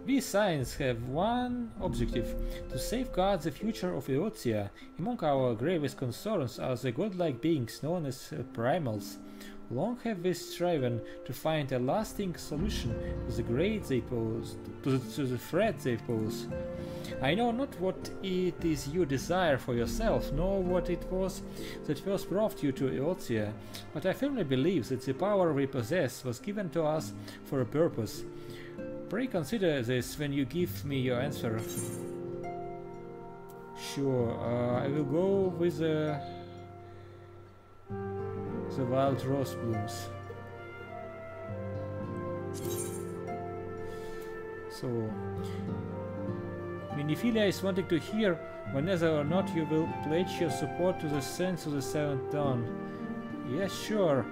We Science have one objective, to safeguard the future of Eotia. Among our gravest concerns are the godlike beings known as primals. Long have we striven to find a lasting solution to the threat they pose. I know not what it is you desire for yourself, nor what it was that first brought you to Eotia, but I firmly believe that the power we possess was given to us for a purpose. Pray consider this when you give me your answer. Sure, I will go with the wild rose blooms. So, Miniphilia is wanting to hear whether or not you will pledge your support to the Saints of the Seventh Dawn. Yes, sure.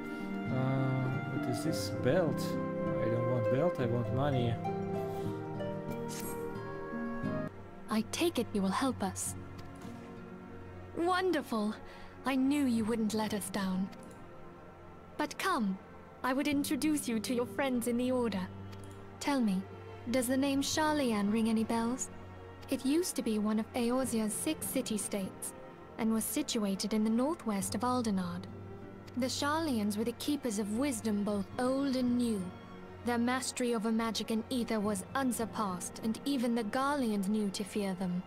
What is this belt? I don't want belt, I want money. I take it you will help us. Wonderful! I knew you wouldn't let us down. But come, I would introduce you to your friends in the Order. Tell me, does the name Sharlayan ring any bells? It used to be one of Eorzea's 6 city-states, and was situated in the northwest of Aldenard. The Sharlayans were the keepers of wisdom both old and new. Their mastery over magic and ether was unsurpassed, and even the Garleans knew to fear them.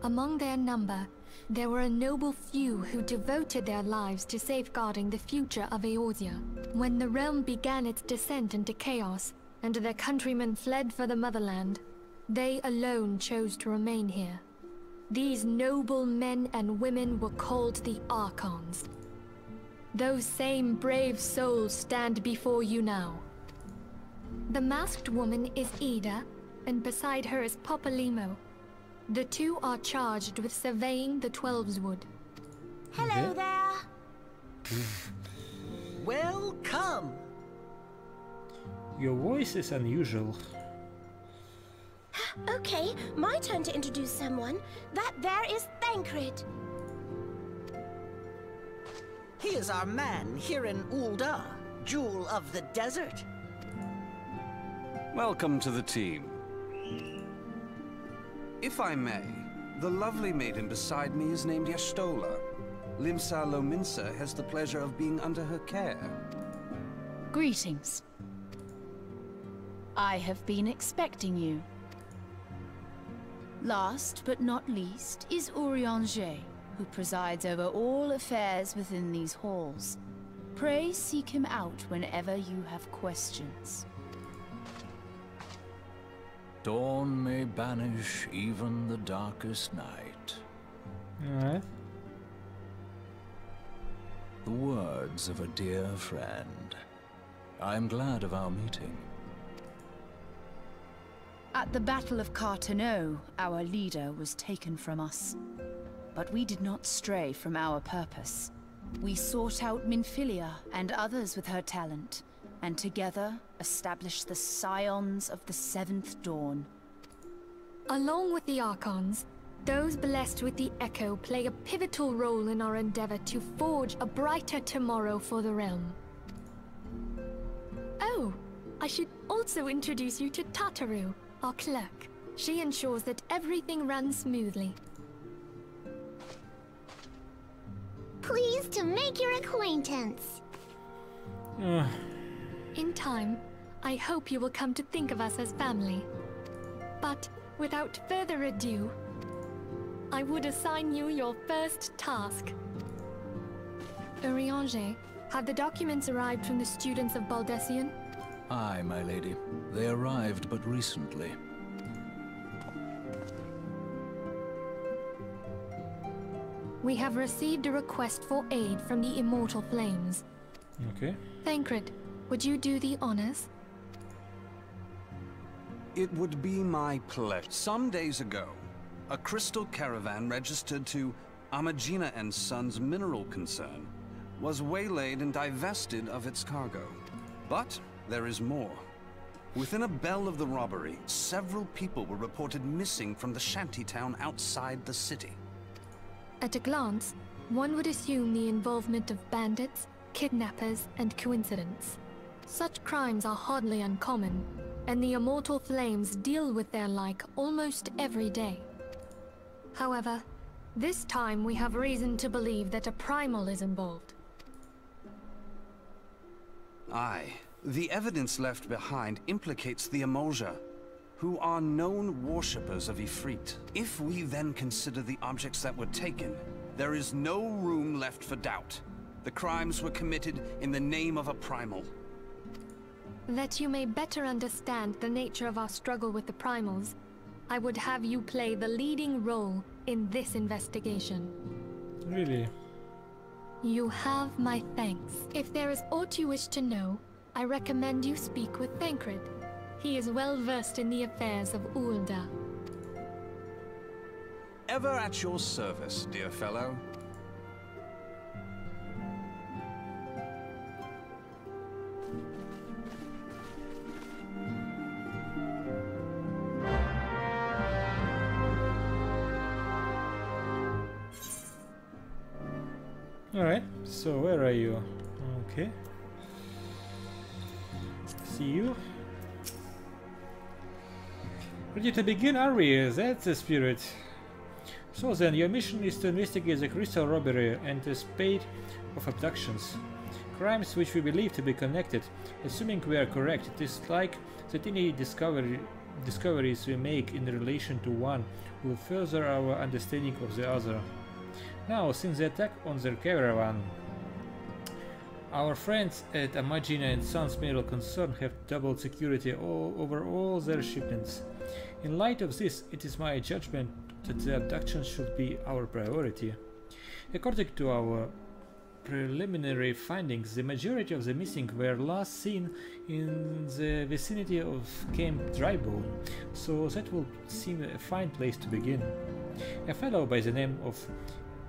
Among their number, there were a noble few who devoted their lives to safeguarding the future of Eorzea. When the realm began its descent into chaos, and their countrymen fled for the motherland, they alone chose to remain here. These noble men and women were called the Archons. Those same brave souls stand before you now. The masked woman is Ida, and beside her is Popolimo. The two are charged with surveying the Twelveswood. Hello there! Welcome! Your voice is unusual. Okay, my turn to introduce someone. That there is Thancred. He is our man here in Ul'dah, Jewel of the Desert. Welcome to the team. If I may, the lovely maiden beside me is named Y'shtola. Limsa Lominsa has the pleasure of being under her care. Greetings. I have been expecting you. Last but not least is Urianger, who presides over all affairs within these halls. Pray seek him out whenever you have questions. Dawn may banish even the darkest night. Alright. The words of a dear friend. I'm glad of our meeting. At the Battle of Carteneau, our leader was taken from us. But we did not stray from our purpose. We sought out Minfilia and others with her talent, and together established the Scions of the Seventh Dawn. Along with the Archons, those blessed with the Echo play a pivotal role in our endeavor to forge a brighter tomorrow for the realm. Oh, I should also introduce you to Tataru, our clerk. She ensures that everything runs smoothly. Pleased to make your acquaintance. In time, I hope you will come to think of us as family. But without further ado, I would assign you your first task. Urianger, have the documents arrived from the students of Baldessian? Aye, my lady. They arrived but recently. We have received a request for aid from the Immortal Flames. Okay. Thancred, would you do the honors? It would be my pleasure. Some days ago, a crystal caravan registered to Amagina and Sons Mineral Concern was waylaid and divested of its cargo. But there is more. Within a bell of the robbery, several people were reported missing from the shantytown outside the city. At a glance, one would assume the involvement of bandits, kidnappers, and coincidence. Such crimes are hardly uncommon, and the immortal flames deal with their like almost every day. However, this time we have reason to believe that a primal is involved. Aye. The evidence left behind implicates the Amolja, who are known worshippers of Ifrit. If we then consider the objects that were taken, there is no room left for doubt. The crimes were committed in the name of a primal. That you may better understand the nature of our struggle with the primals, I would have you play the leading role in this investigation. Really? You have my thanks. If there is aught you wish to know, I recommend you speak with Thancred. He is well versed in the affairs of Ulda. Ever at your service, dear fellow. Alright, so where are you? Okay. See you. Ready to begin, are we? That's the spirit. So then, your mission is to investigate the crystal robbery and the spate of abductions. Crimes which we believe to be connected. Assuming we are correct, it is like that any discoveries we make in relation to one will further our understanding of the other. Now, since the attack on their caravan, our friends at Amagina and Sons Mineral Concern have doubled security over all their shipments. In light of this, it is my judgment that the abduction should be our priority. According to our preliminary findings, the majority of the missing were last seen in the vicinity of Camp Drybone, so that will seem a fine place to begin. A fellow by the name of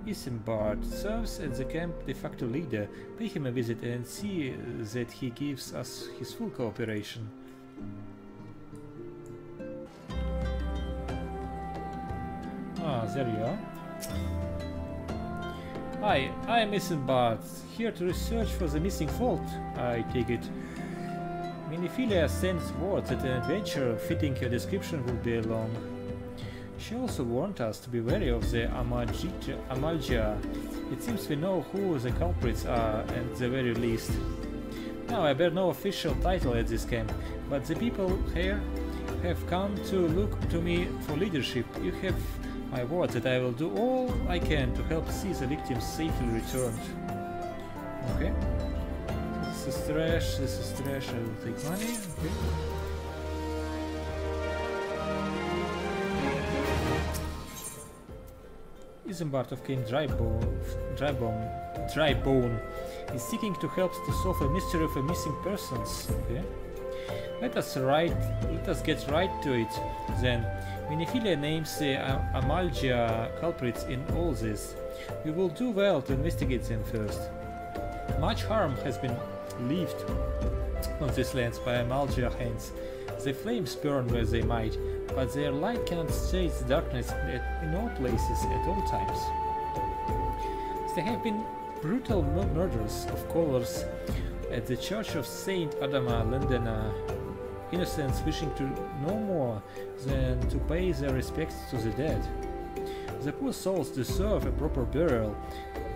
Isambard serves as the camp de facto leader. Pay him a visit and see that he gives us his full cooperation. Ah, there you are. Hi, I am Isambard, here to research for the missing vault, I take it. Miniphilia sends word that an adventure fitting your description will be along. She also warned us to be wary of the Amalgia. It seems we know who the culprits are, at the very least. Now, I bear no official title at this camp, but the people here have come to look to me for leadership. You have my word that I will do all I can to help see the victims safely returned. Okay. This is trash, I will take money. Okay. Isambard of King Drybone is seeking to help to solve a mystery of missing persons. Okay. Let us get right to it then. Miniphilia names the Amalgia culprits in all this. We will do well to investigate them first. Much harm has been left on these lands by Amalgia hands. The flames burn where they might, but their light cannot chase the darkness in all places at all times. There have been brutal murders of callers at the Church of Saint Adama Lendena, innocents wishing to no more than to pay their respects to the dead. The poor souls deserve a proper burial.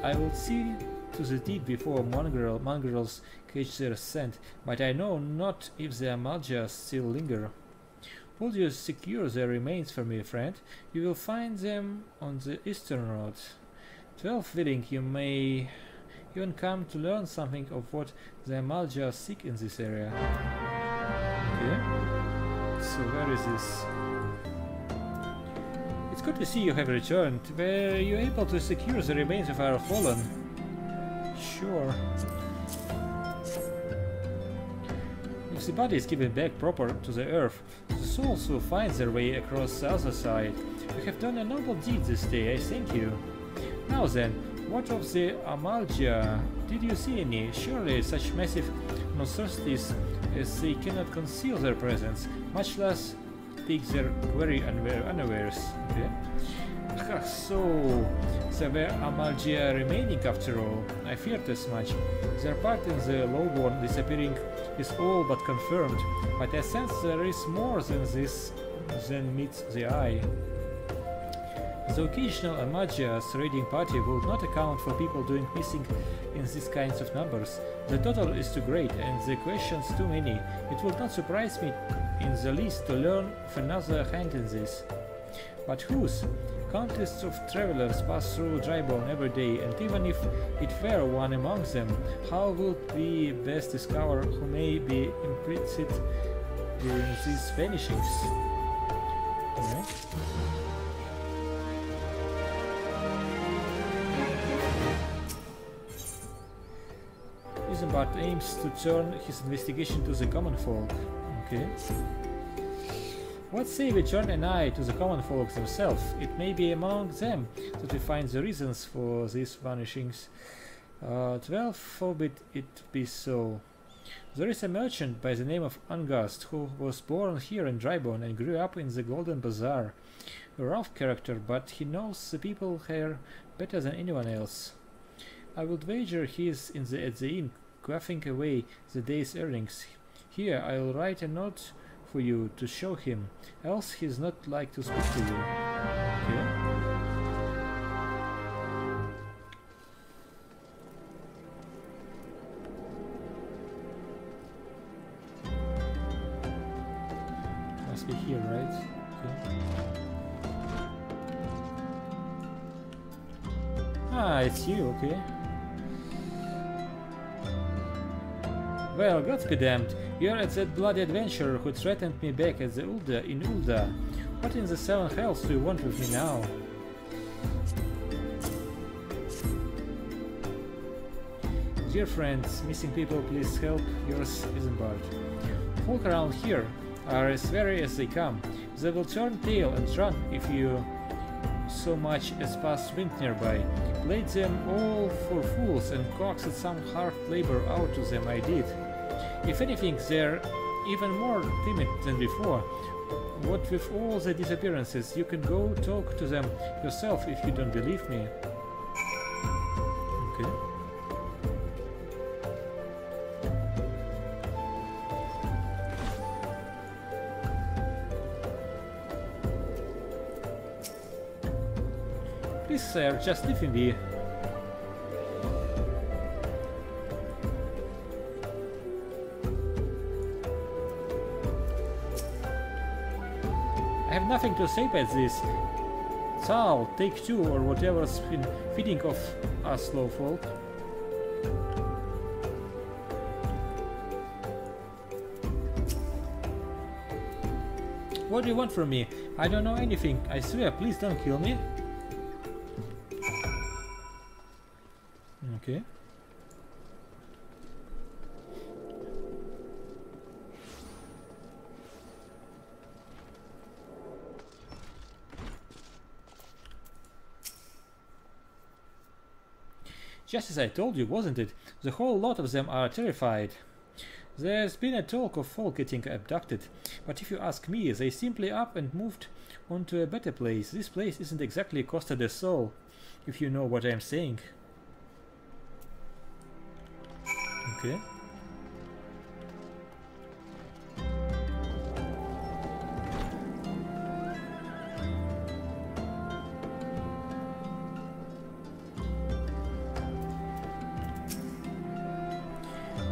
I will see to the deed before mongrels catch their scent, but I know not if the Amalgia still linger. Will you secure their remains for me, friend? You will find them on the eastern road. 12 willing, you may even come to learn something of what the Amalgia seek in this area. Okay. So where is this? It's good to see you have returned. Were you able to secure the remains of our fallen? Sure. If the body is given back proper to the earth, the souls will find their way across the other side. You have done a noble deed this day, I thank you. Now then, what of the Amalgia? Did you see any? Surely such massive monstrosities as they cannot conceal their presence, much less take their quarry unawares. Okay. So, there were Amalgia remaining after all. I feared as much. Their part in the lowborn disappearing is all but confirmed, but I sense there is more than this than meets the eye. The occasional Amalgia's raiding party will not account for people doing missing in these kinds of numbers. The total is too great and the questions too many. It would not surprise me in the least to learn of another hand in this. But whose? Countless of travelers pass through Drybone every day, and even if it were one among them, how would we best discover who may be implicit during these vanishings? Okay. Isambard aims to turn his investigation to the common folk. Okay. What say we turn an eye to the common folk themselves? It may be among them that we find the reasons for these vanishings. 12 forbid it be so. There is a merchant by the name of Angast who was born here in Drybone and grew up in the Golden Bazaar. A rough character, but he knows the people here better than anyone else. I would wager he is at the inn, quaffing away the day's earnings. Here, I'll write a note for you to show him, else he's not like to speak to you. Okay. Must be here, right? Okay. Ah, it's you, okay. Well, God's be damned. You're at that bloody adventurer who threatened me back at the in Ulda. What in the seven hells do you want with me now? Dear friends, missing people, please help. Yours, Isambard. Folk around here are as wary as they come. They will turn tail and run if you so much as pass wind nearby. Played them all for fools and coaxed some hard labor out of them, I did. If anything, they're even more timid than before. What with all the disappearances, you can go talk to them yourself if you don't believe me. Okay. Please, sir, just leave me. I have nothing to say about this. Zal, take two or whatever's been feeding of us low folk. What do you want from me? I don't know anything. I swear, please don't kill me. Okay. Just as I told you, wasn't it? The whole lot of them are terrified. There's been a talk of folk getting abducted, but if you ask me, they simply up and moved on to a better place. This place isn't exactly Costa del Sol, if you know what I'm saying. Okay.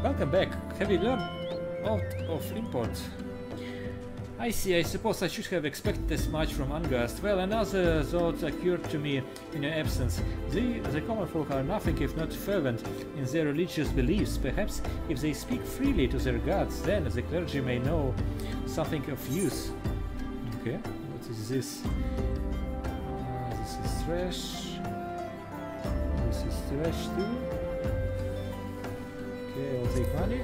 Welcome back. Have you learned out of import? I see. I suppose I should have expected as much from Angast. Well, another thought occurred to me in your absence. The common folk are nothing if not fervent in their religious beliefs. Perhaps if they speak freely to their gods, then the clergy may know something of use. Okay, what is this? This is trash. This is trash too. Okay, I'll take money.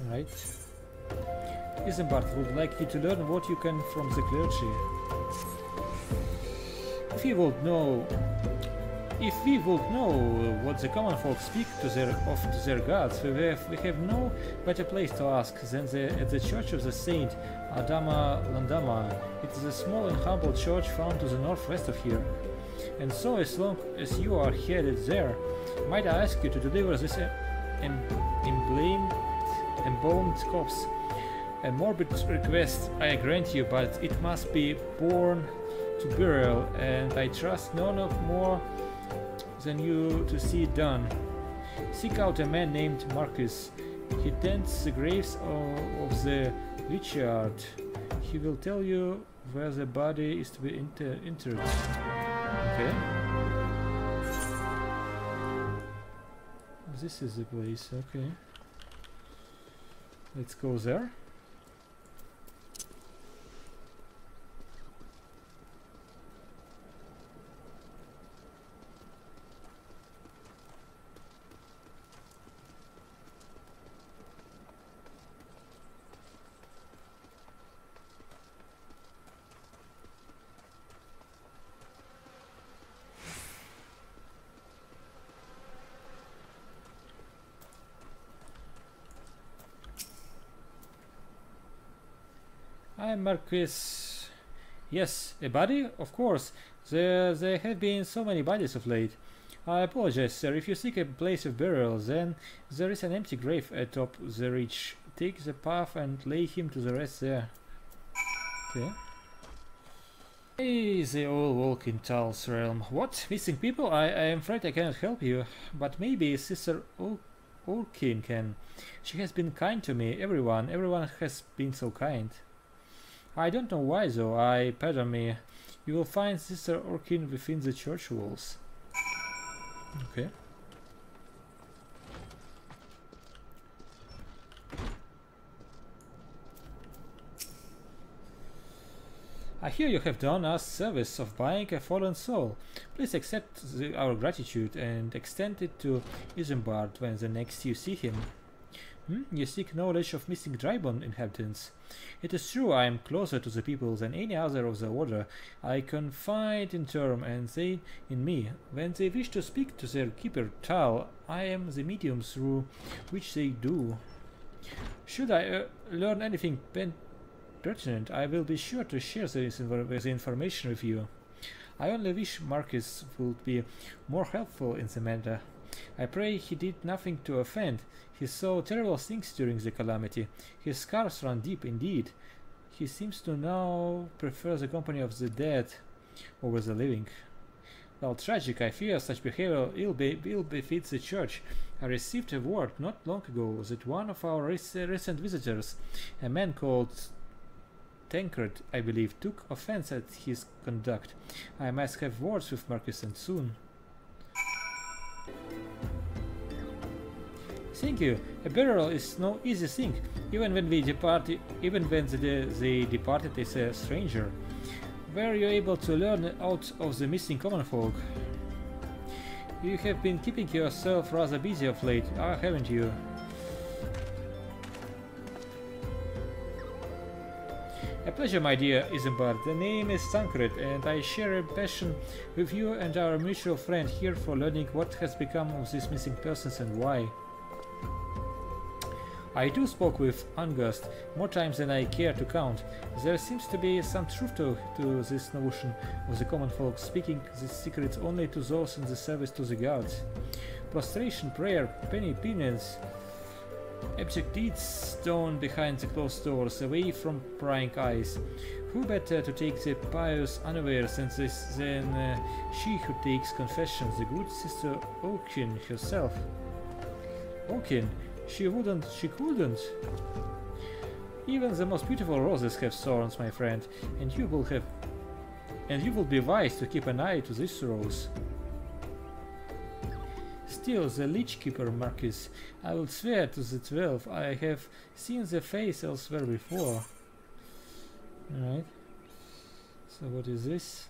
Right. Isambard would like you to learn what you can from the clergy. If you would know if we would know what the common folk speak to their gods, we have no better place to ask than at the Church of the Saint Adama Landama. It is a small and humble church found to the northwest of here. And so, as long as you are headed there, might I ask you to deliver this embalmed corpse? A morbid request, I grant you, but it must be borne to burial, and I trust none of more than you to see it done. Seek out a man named Marcus. He tends the graves of the Witchyard. He will tell you where the body is to be interred. Okay. This is the place, okay. Let's go there. Hi, Marquis. Yes, a body? Of course. There have been so many bodies of late. I apologize, sir. If you seek a place of burial, then there is an empty grave atop the ridge. Take the path and lay him to the rest there. Okay. Hey, they all walk in Tal's realm. What? Missing people? I am afraid I cannot help you. But maybe Sister Orkin can. She has been kind to me. Everyone has been so kind. I don't know why though, pardon me. You will find Sister Orkin within the church walls. Okay. I hear you have done us service of buying a fallen soul. Please accept our gratitude and extend it to Isambard when the next you see him. You seek knowledge of missing Drybone inhabitants. It is true I am closer to the people than any other of the order. I confide in Term and they in me. When they wish to speak to their keeper Tal, I am the medium through which they do. Should I learn anything pertinent, I will be sure to share the information with you. I only wish Marcus would be more helpful in the matter. I pray he did nothing to offend. He saw terrible things during the calamity. His scars run deep indeed. He seems to now prefer the company of the dead over the living. While tragic, I fear such behavior ill befits the church. I received a word not long ago that one of our recent visitors, a man called Tancred, I believe, took offense at his conduct. I must have words with Marcus and soon. Thank you. A burial is no easy thing, even when they departed is a stranger. Were you able to learn out of the missing common folk? You have been keeping yourself rather busy of late, haven't you? A pleasure, my dear Isambard. The name is Tancred, and I share a passion with you and our mutual friend here for learning what has become of these missing persons and why. I too spoke with Angust more times than I care to count. There seems to be some truth to this notion of the common folk speaking these secrets only to those in the service to the gods. Prostration, prayer, penance, abject deeds done behind the closed doors, away from prying eyes. Who better to take the pious unawares than she who takes confessions, the good Sister Orkin herself? Orkin? She couldn't. Even the most beautiful roses have thorns, my friend, and you will be wise to keep an eye to this rose. Still, the Lich Keeper, Marcus, I will swear to the 12, I have seen the face elsewhere before. Alright. So what is this?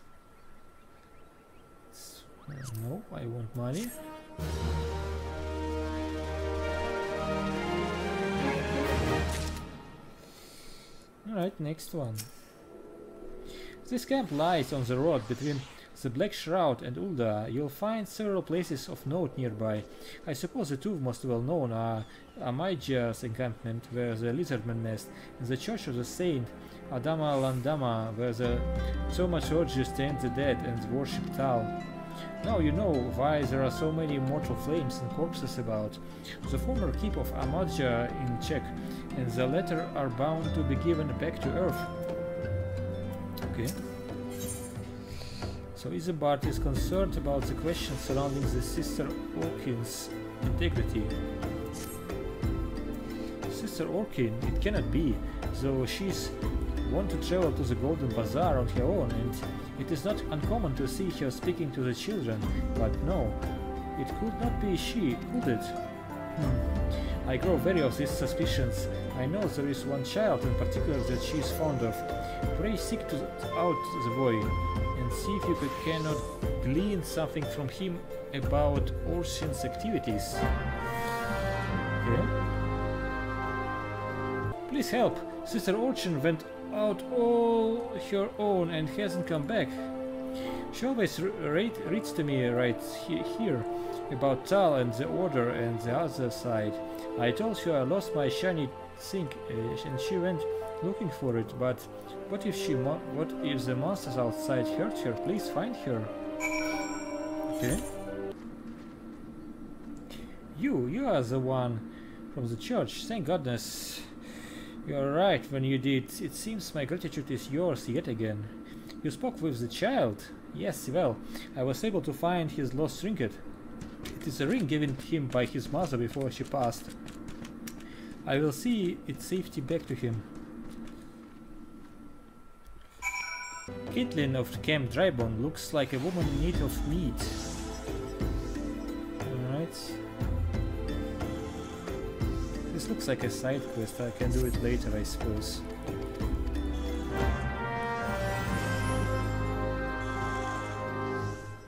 No, I want money. Alright, next one. This camp lies on the road between the Black Shroud and Ulda. You'll find several places of note nearby. I suppose the two most well known are Amajia's encampment, where the lizardmen nest, and the Church of the Saint Adama Landama, where the thaumaturges tend the dead and worship Tal. Now you know why there are so many mortal flames and corpses about. The former keep of Amaja in check, and the latter are bound to be given back to Earth. Okay. So Isambard is concerned about the questions surrounding the Sister Orkin's integrity. Sister Orkin, it cannot be, though she's want to travel to the Golden Bazaar on her own, and it is not uncommon to see her speaking to the children, but no, it could not be she, could it? I grow wary of these suspicions. I know there is one child in particular that she is fond of. Pray seek out the boy, and see if you cannot glean something from him about Orchin's activities. Okay. Please help! Sister Orchin went out all her own and hasn't come back. She always reads to me right here about Tal and the Order and the other side. I told her I lost my shiny thing and she went looking for it, but what if the monsters outside hurt her? Please find her. Okay. You are the one from the church, thank goodness. You are right when you did. It seems my gratitude is yours yet again. You spoke with the child? Yes, well, I was able to find his lost trinket. It is a ring given him by his mother before she passed. I will see its safety back to him. Caitlin of Camp Drybone looks like a woman in need of meat. Alright. This looks like a side quest. I can do it later, I suppose.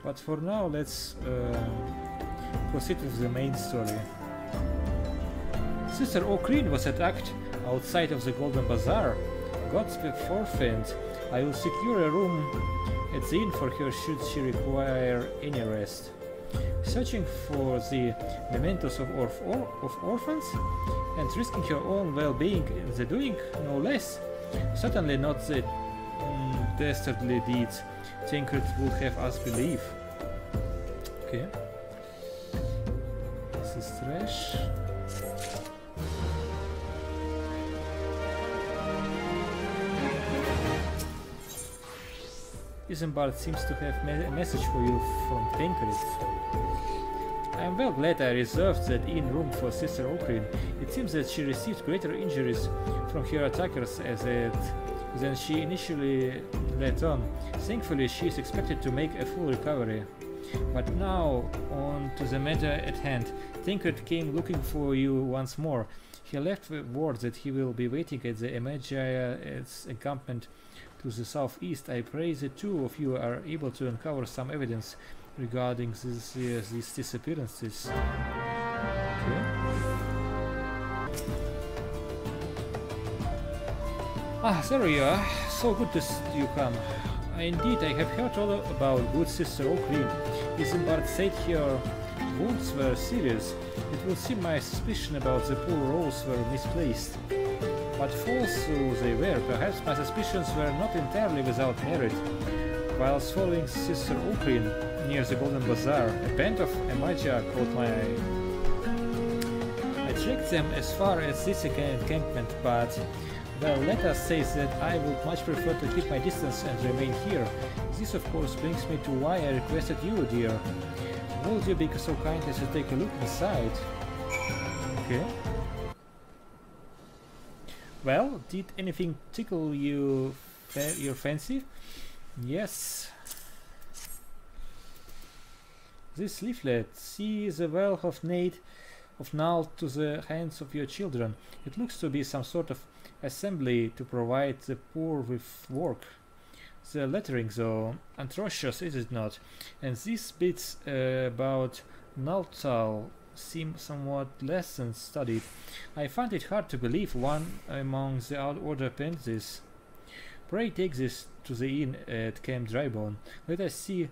But for now, let's proceed with the main story. Sister O'Kreen was attacked outside of the Golden Bazaar. God's forfend. I will secure a room at the inn for her should she require any rest. Searching for the mementos of orphans and risking her own well-being in the doing, no less. Certainly not the dastardly deeds Tancred would have us believe. Okay. This is trash. Isambard seems to have a message for you from Tancred. I am well glad I reserved that inn room for Sister O'Kreen. It seems that she received greater injuries from her attackers than she initially let on. Thankfully, she is expected to make a full recovery. But now, on to the matter at hand. Tancred came looking for you once more. He left word that he will be waiting at the Amajia's encampment to the southeast. I pray the two of you are able to uncover some evidence regarding these disappearances. Okay. Ah, there you are. So good to you come. Indeed, I have heard all about good Sister O'Kreen. Isambard said her wounds were serious. It would seem my suspicion about the poor rolls were misplaced. But false though they were, perhaps my suspicions were not entirely without merit. Whilst following Sister O'Kreen near the Golden Bazaar, a band of Amajia caught my eye. I tracked them as far as this encampment, but well, let us say that I would much prefer to keep my distance and remain here. This of course brings me to why I requested you, dear. Would you be so kind as to take a look inside? Okay. Well, did anything tickle your fancy? Yes. This leaflet, see the wealth of Nal to the hands of your children. It looks to be some sort of assembly to provide the poor with work. The lettering, though, atrocious, is it not? And these bits about Naltal seem somewhat less than studied. I find it hard to believe one among the out-order apprentices. Pray take this to the inn at Camp Drybone. Let us see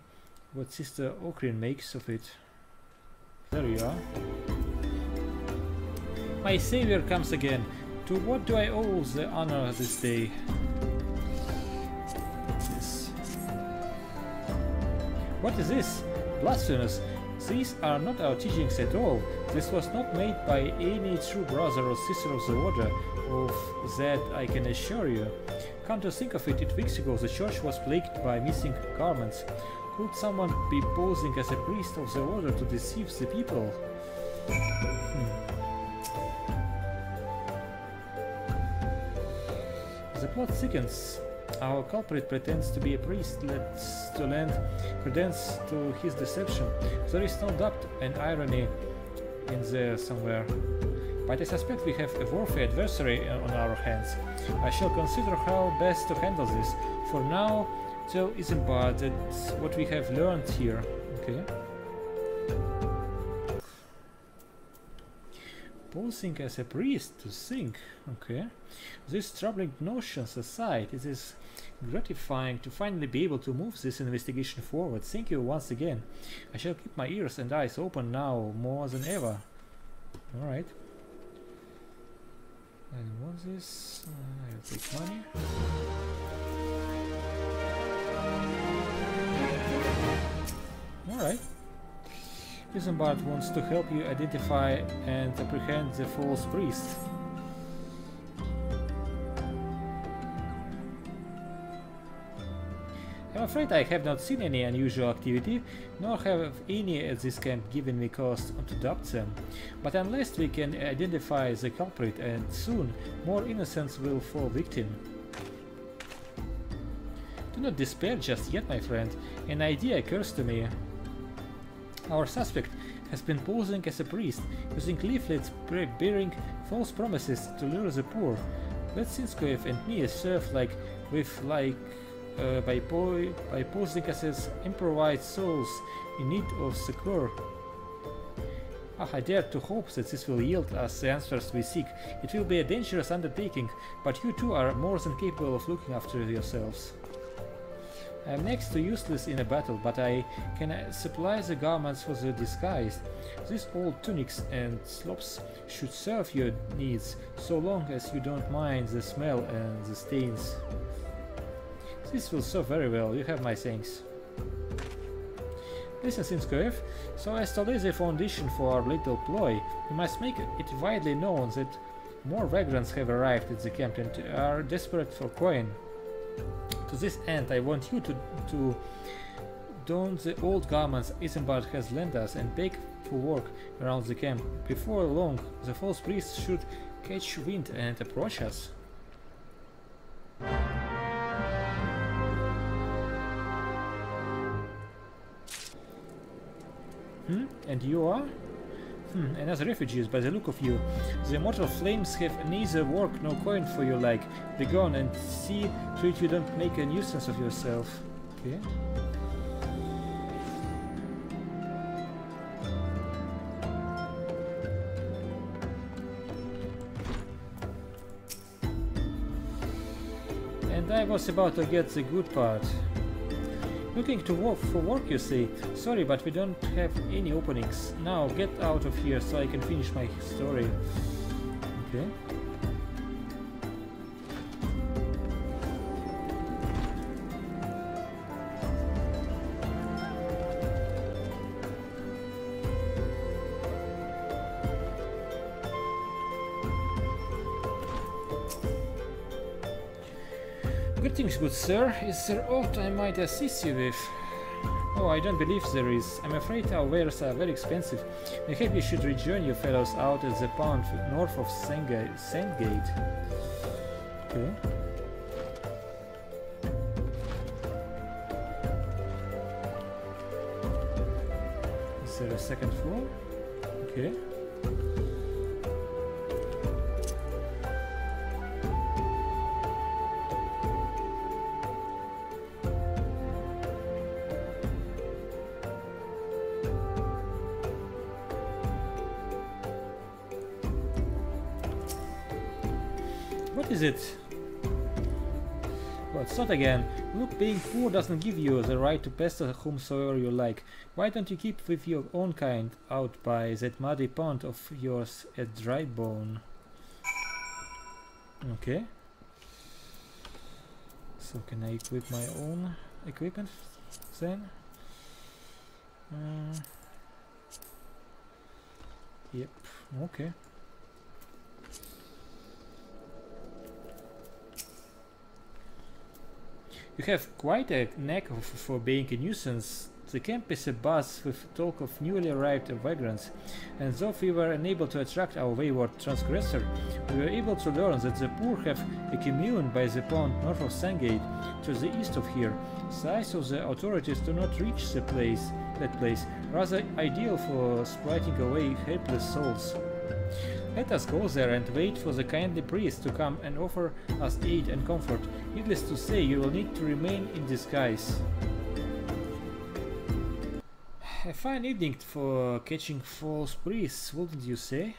what Sister Okrin makes of it. There you are. My savior comes again. To what do I owe the honor this day? What is this? Blasphemous! These are not our teachings at all. This was not made by any true brother or sister of the order. Of that I can assure you. Come to think of it, weeks ago the church was plagued by missing garments. Could someone be posing as a priest of the order to deceive the people? The plot thickens. Our culprit pretends to be a priest, to lend credence to his deception. There is no doubt and irony in there somewhere. But I suspect we have a worthy adversary on our hands. I shall consider how best to handle this. For now, tell Isambard that's what we have learned here. Okay. Posing as a priest to think. Okay. These troubling notions aside, it is gratifying to finally be able to move this investigation forward. Thank you once again. I shall keep my ears and eyes open now more than ever. Alright. And what's this? I'll take money. Alright. Isambard wants to help you identify and apprehend the false priest. I'm afraid I have not seen any unusual activity, nor have any at this camp given me cause to doubt them. But unless we can identify the culprit, and soon more innocents will fall victim. Do not despair just yet, my friend. An idea occurs to me. Our suspect has been posing as a priest, using leaflets bearing false promises to lure the poor. Let Sinskoev and me serve by posing as improvised souls in need of succor. I dare to hope that this will yield us the answers we seek. It will be a dangerous undertaking, but you two are more than capable of looking after yourselves. I am next to useless in a battle, but I can supply the garments for the disguise. These old tunics and slops should serve your needs, so long as you don't mind the smell and the stains. This will serve very well, you have my thanks. Listen, Sinskoev, so as to lay the foundation for our little ploy, we must make it widely known that more vagrants have arrived at the camp and are desperate for coin. To this end, I want you to don the old garments Isambard has lent us and beg for work around the camp. Before long, the false priest should catch wind and approach us. And you are? Another refugees, by the look of you. The immortal flames have neither work nor coin for you like. Be gone and see to it you don't make a nuisance of yourself. Okay. And I was about to get the good part. Looking to work for work, you say? Sorry, but we don't have any openings. Now get out of here so I can finish my story. Okay. Greetings, good sir. Is there aught I might assist you with? Oh, I don't believe there is. I'm afraid our wares are very expensive. Maybe you should rejoin your fellows out at the pond north of Sandgate. Okay. Is there a second floor? Okay. What is it? But not again. Look, being poor doesn't give you the right to pester whomsoever you like. Why don't you keep with your own kind out by that muddy pond of yours at Drybone? Okay. So can I equip my own equipment then? Yep, okay. You have quite a knack for being a nuisance. The camp is abuzz with talk of newly arrived vagrants, and though we were unable to attract our wayward transgressor, we were able to learn that the poor have a commune by the pond north of Sangate, to the east of here. The eyes of the authorities do not reach that place, rather ideal for spriting away helpless souls. Let us go there and wait for the kindly priest to come and offer us aid and comfort. Needless to say, you will need to remain in disguise. A fine evening for catching false priests, wouldn't you say?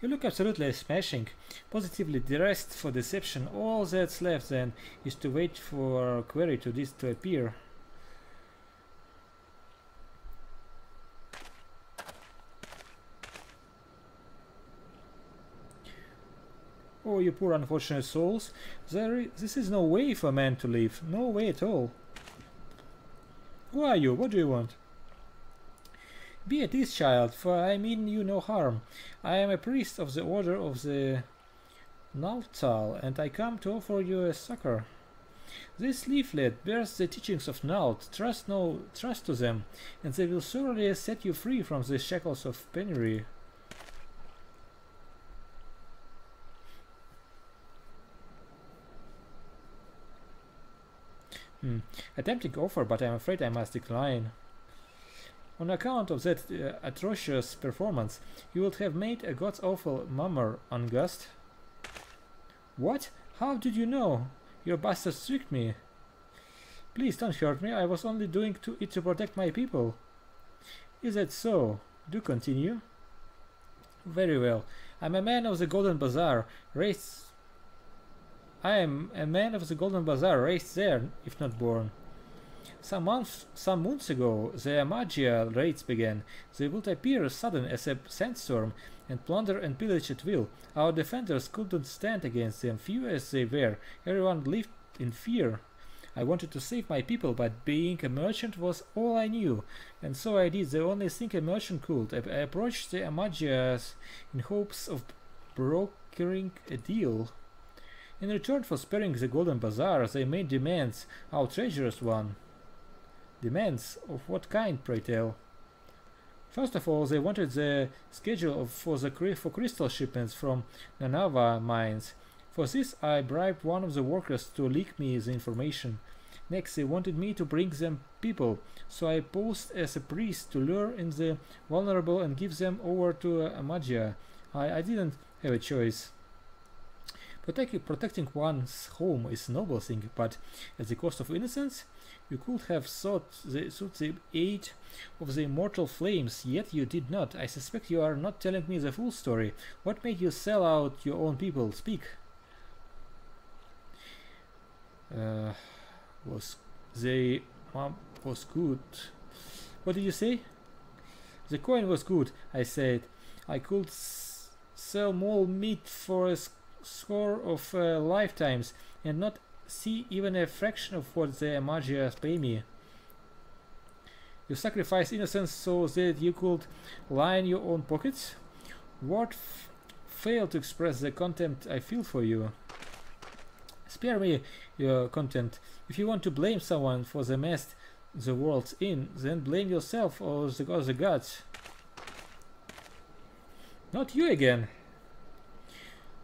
You look absolutely smashing, positively dressed for deception. All that's left then is to wait for our query to appear. Oh, you poor unfortunate souls. This is no way for a man to live. No way at all. Who are you? What do you want? Be at ease, child, for I mean you no harm. I am a priest of the Order of the Naltal, and I come to offer you a succor. This leaflet bears the teachings of Nalt. Trust to them, and they will surely set you free from the shackles of penury. A tempting offer, but I'm afraid I must decline. On account of that atrocious performance, you would have made a god's awful mummer, August. What? How did you know? Your bastards tricked me. Please don't hurt me, I was only doing it to protect my people. Is that so? Do continue. Very well. I'm a man of the Golden Bazaar, raised there, if not born. Some months ago, the Magia raids began. They would appear sudden as a sandstorm, and plunder and pillage at will. Our defenders couldn't stand against them, few as they were. Everyone lived in fear. I wanted to save my people, but being a merchant was all I knew, and so I did the only thing a merchant could. I approached the Magias in hopes of brokering a deal. In return for sparing the Golden Bazaar, they made demands, our treacherous one. Demands? Of what kind, pray tell? First of all, they wanted the schedule for crystal shipments from Nanava mines. For this, I bribed one of the workers to leak me the information. Next, they wanted me to bring them people, so I posed as a priest to lure in the vulnerable and give them over to Magia. I didn't have a choice. Protecting one's home is a noble thing, but at the cost of innocence? You could have sought the aid of the immortal flames, yet you did not. I suspect you are not telling me the full story. What made you sell out your own people? Speak. Was good. What did you say? The coin was good, I said. I could sell more meat for a score of lifetimes and not see even a fraction of what the Magias pay me. You sacrificed innocence so that you could line your own pockets? What failed to express the contempt I feel for you? Spare me your contempt. If you want to blame someone for the mess the world's in, then blame yourself or the gods. Not you again.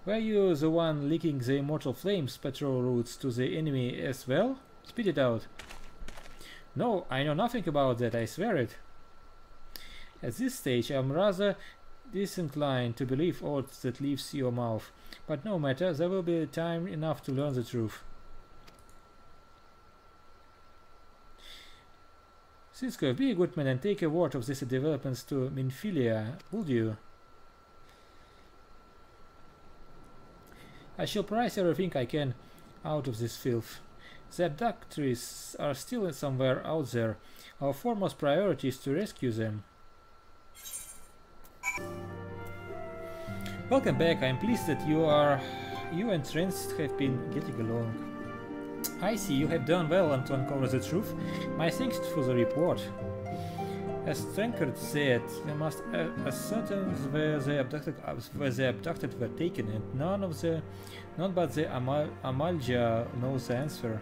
Were you the one leaking the immortal flames patrol routes to the enemy as well? Spit it out. No, I know nothing about that, I swear it. At this stage, I'm rather disinclined to believe aught that leaves your mouth. But no matter, there will be time enough to learn the truth. Cisco, be a good man and take a word of these developments to Minfilia, would you? I shall prize everything I can out of this filth. The abductors are still somewhere out there. Our foremost priority is to rescue them. Welcome back. I am pleased that you and Trent have been getting along. I see you have done well and to uncover the truth. My thanks for the report. As Tancred said, we must ascertain where the abducted were taken, and none but the Amalja knows the answer.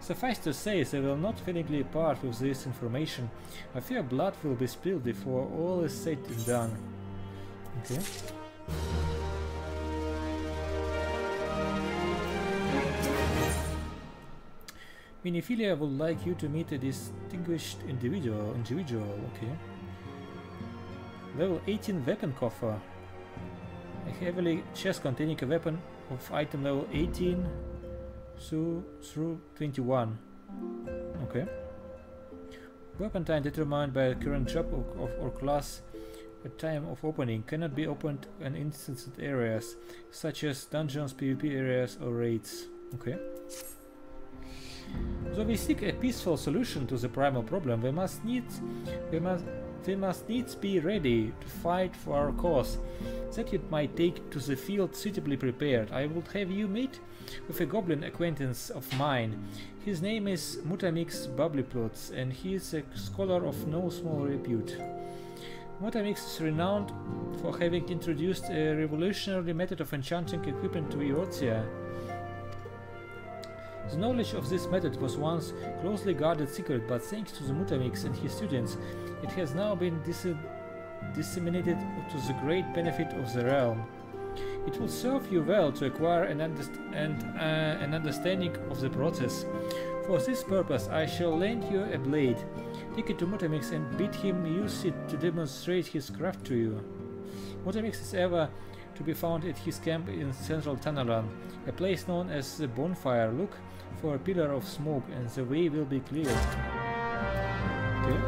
Suffice to say, they will not willingly part with this information. I fear blood will be spilled before all is said and done. Okay. Miniphilia would like you to meet a distinguished individual. Okay. Level 18 weapon coffer. A heavily chest containing a weapon of item level 18 through 21. Okay. Weapon time determined by current job or class at time of opening. Cannot be opened in instanced areas such as dungeons, PvP areas or raids. Okay. So we seek a peaceful solution to the primal problem. We must needs be ready to fight for our cause. That you might take to the field suitably prepared. I would have you meet with a goblin acquaintance of mine. His name is Mutamix Bubblyplots, and he is a scholar of no small repute. Mutamix is renowned for having introduced a revolutionary method of enchanting equipment to Eorzea. The knowledge of this method was once closely guarded secret, but thanks to the Mutamix and his students, it has now been disseminated to the great benefit of the realm. It will serve you well to acquire an understanding of the process. For this purpose, I shall lend you a blade. Take it to Mutamix and bid him use it to demonstrate his craft to you. Mutamix is ever to be found at his camp in central Tanalan, a place known as the Bonfire. Look for a pillar of smoke and the way will be cleared. Okay.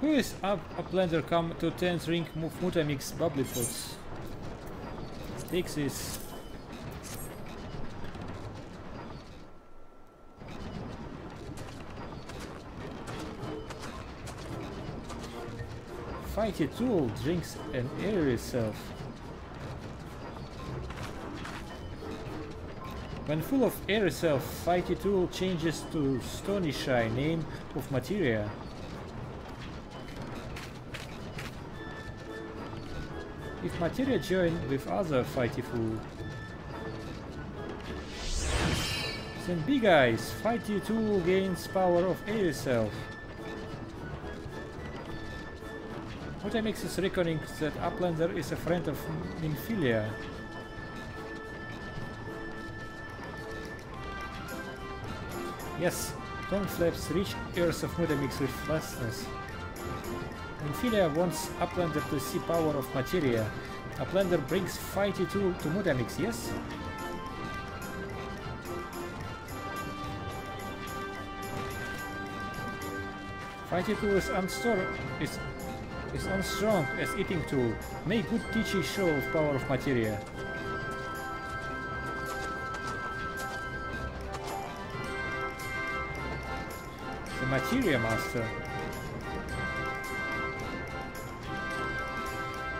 Who is Uplander come to 10th ring Mutamix Bubblypots? Take this. Fighty tool drinks an airy self. When full of airy self, Fighty tool changes to Stony Shy, name of materia. If materia join with other Fighty fool, then big eyes, Fighty tool gains power of airy self. Mutamix is reckoning that Uplander is a friend of Minfilia. Yes, tongue flaps reach ears of Mutamix with fastness. Minfilia wants Uplander to see power of materia. Uplander brings Fighty tool to Mutamix, yes? Fighty tool is unstrong as eating tool. Make good teaching show of power of materia. The materia master.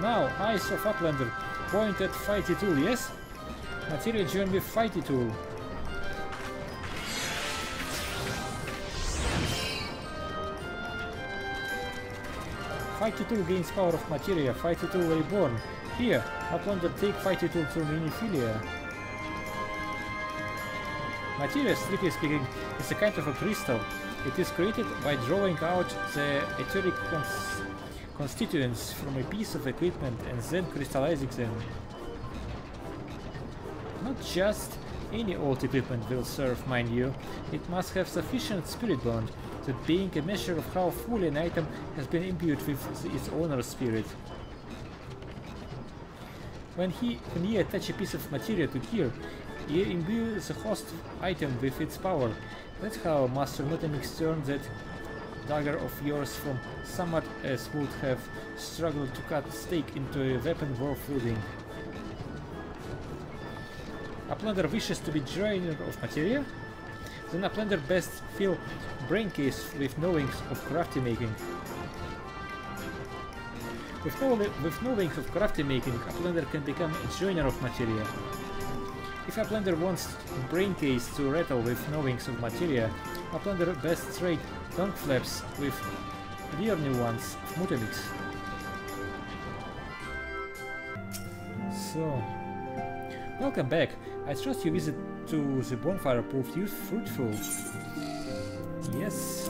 Now, eyes of Uplander point at Fighty tool, yes? Materia join with Fighty tool. Fighty tool gains power of materia. Fighty tool reborn. Here, Uplander take Fighty tool to Miniphilia. Materia, strictly speaking, is a kind of a crystal. It is created by drawing out the etheric constituents from a piece of equipment and then crystallizing them. Not just any old equipment will serve, mind you. It must have sufficient spirit bond, that being a measure of how fully an item has been imbued with its owner's spirit. When ye attach a piece of materia to gear, ye imbue the host item with its power. That's how Master Mutamix turned that dagger of yours from someone else would have struggled to cut stake into a weapon worth wielding. Uplander wishes to be drainer of materia? Then Uplander best fill brain case with knowings of crafty making. With knowings of crafty making, Uplander can become a joiner of materia. If Uplander wants brain case to rattle with knowings of materia, Uplander best trade tongue flaps with learning ones of Mutamix. So, welcome back. I trust your visit to the bonfire proved fruitful. Yes.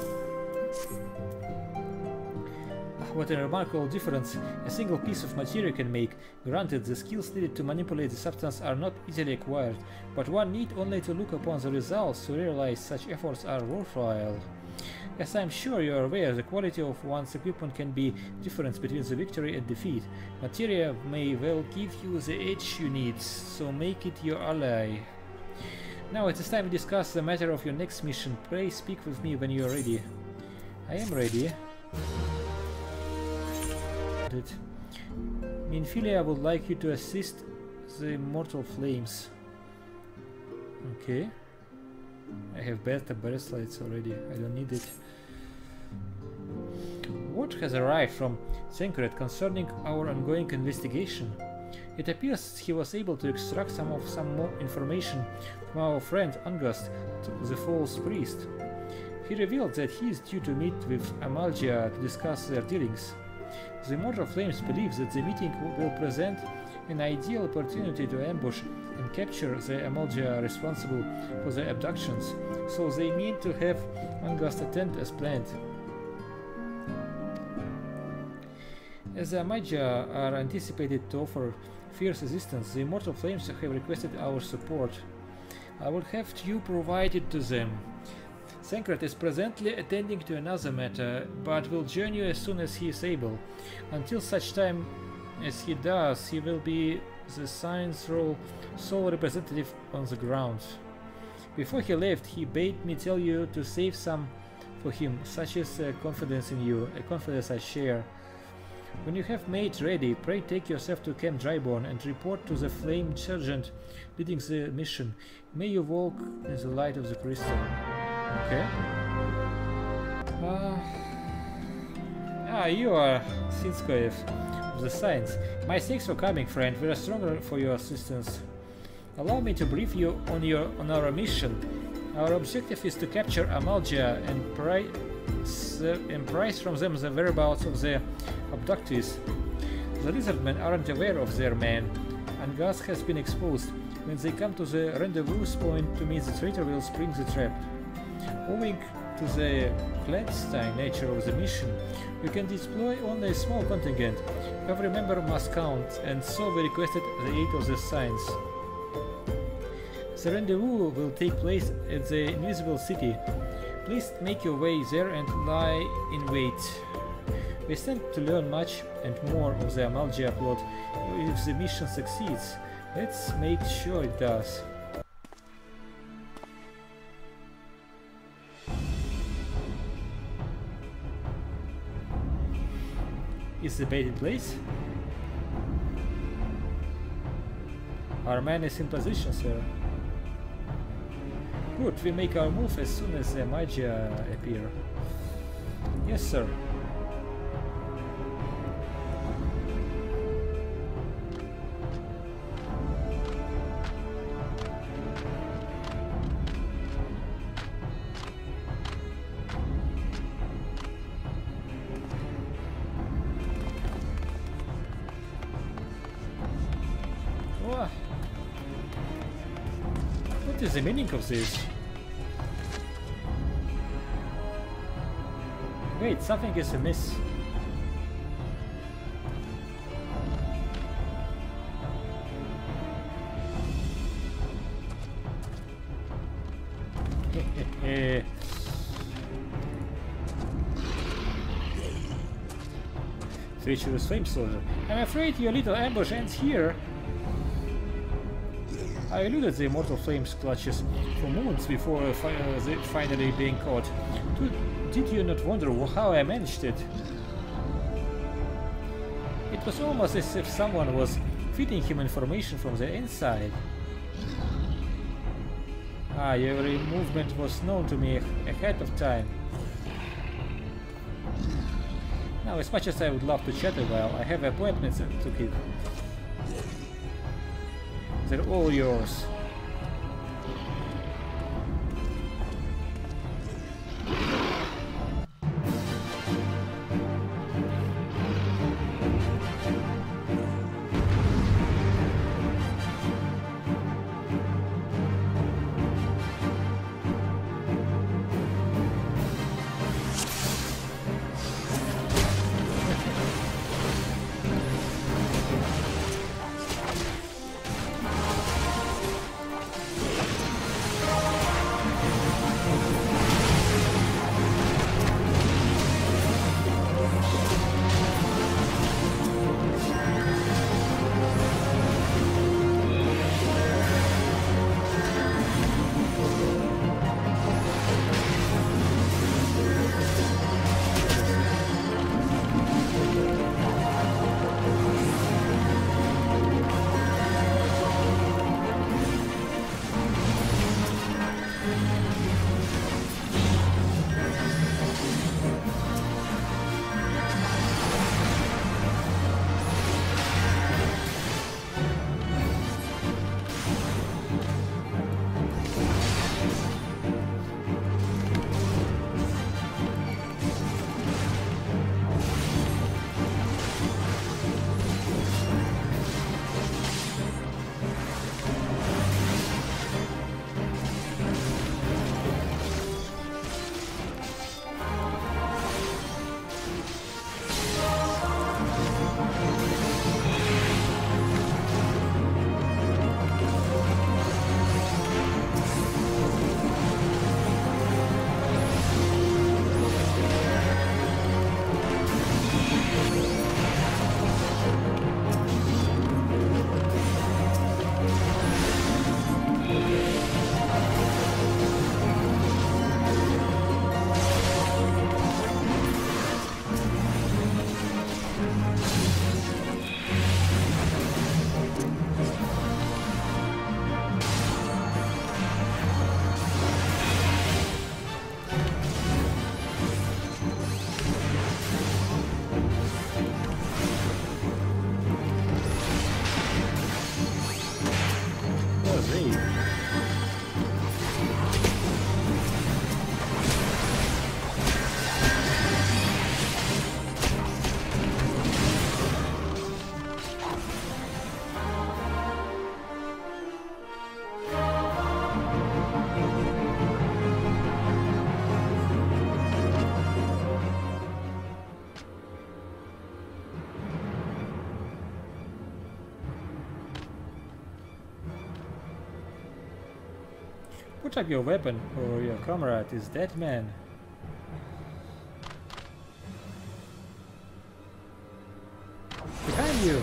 What a remarkable difference a single piece of material can make. Granted, the skills needed to manipulate the substance are not easily acquired, but one need only to look upon the results to realize such efforts are worthwhile. As I am sure you are aware, the quality of one's equipment can be different between the victory and defeat. Materia may well give you the edge you need, so make it your ally. Now it is time to discuss the matter of your next mission. Please speak with me when you are ready. I am ready. Minfilia would like you to assist the Immortal Flames. Okay. I have better bracelets already. I don't need it. What has arrived from Thancred concerning our ongoing investigation? It appears he was able to extract some more information from our friend Angast, the false priest. He revealed that he is due to meet with Amalgia to discuss their dealings. The Immortal Flames believe that the meeting will present an ideal opportunity to ambush and capture the Amalgia responsible for the abductions, so they mean to have Angast attend as planned. As the Amalgia are anticipated to offer fierce resistance, the Immortal Flames have requested our support. I will have you provide it to them. Thancred is presently attending to another matter, but will join you as soon as he is able. Until such time as he does, he will be the Science Roll sole representative on the ground. Before he left, he bade me tell you to save some for him, such as confidence in you, a confidence I share. When you have made ready, pray take yourself to Camp Dryborn and report to the Flame Sergeant leading the mission. May you walk in the light of the crystal. Okay. You are Sinskoev of the Science. My thanks for coming, friend. We are stronger for your assistance. Allow me to brief you on our mission. Our objective is to capture Amalgia and prise from them the whereabouts of the abductees. The lizardmen aren't aware of their man, and gas has been exposed. When they come to the rendezvous point to meet, the traitor will spring the trap. Owing to the clandestine nature of the mission, we can deploy only a small contingent. Every member must count, and so we requested the aid of the Science. The rendezvous will take place at the Invisible City. Please make your way there and lie in wait. We stand to learn much and more of the Amalgia plot if the mission succeeds. Let's make sure it does. Is the bait in place? Our man is in position, sir. Good, we make our move as soon as the Magia appear. Yes, sir. What is the meaning of this? Wait, something is amiss. Treacherous flame soldier. I'm afraid your little ambush ends here. I eluded the immortal flames clutches for moments before finally being caught. Did you not wonder how I managed it? It was almost as if someone was feeding him information from the inside. Your every movement was known to me ahead of time. Now, as much as I would love to chat a while, I have appointments to keep. They're all yours. Put up your weapon, or your comrade is dead man. Behind you!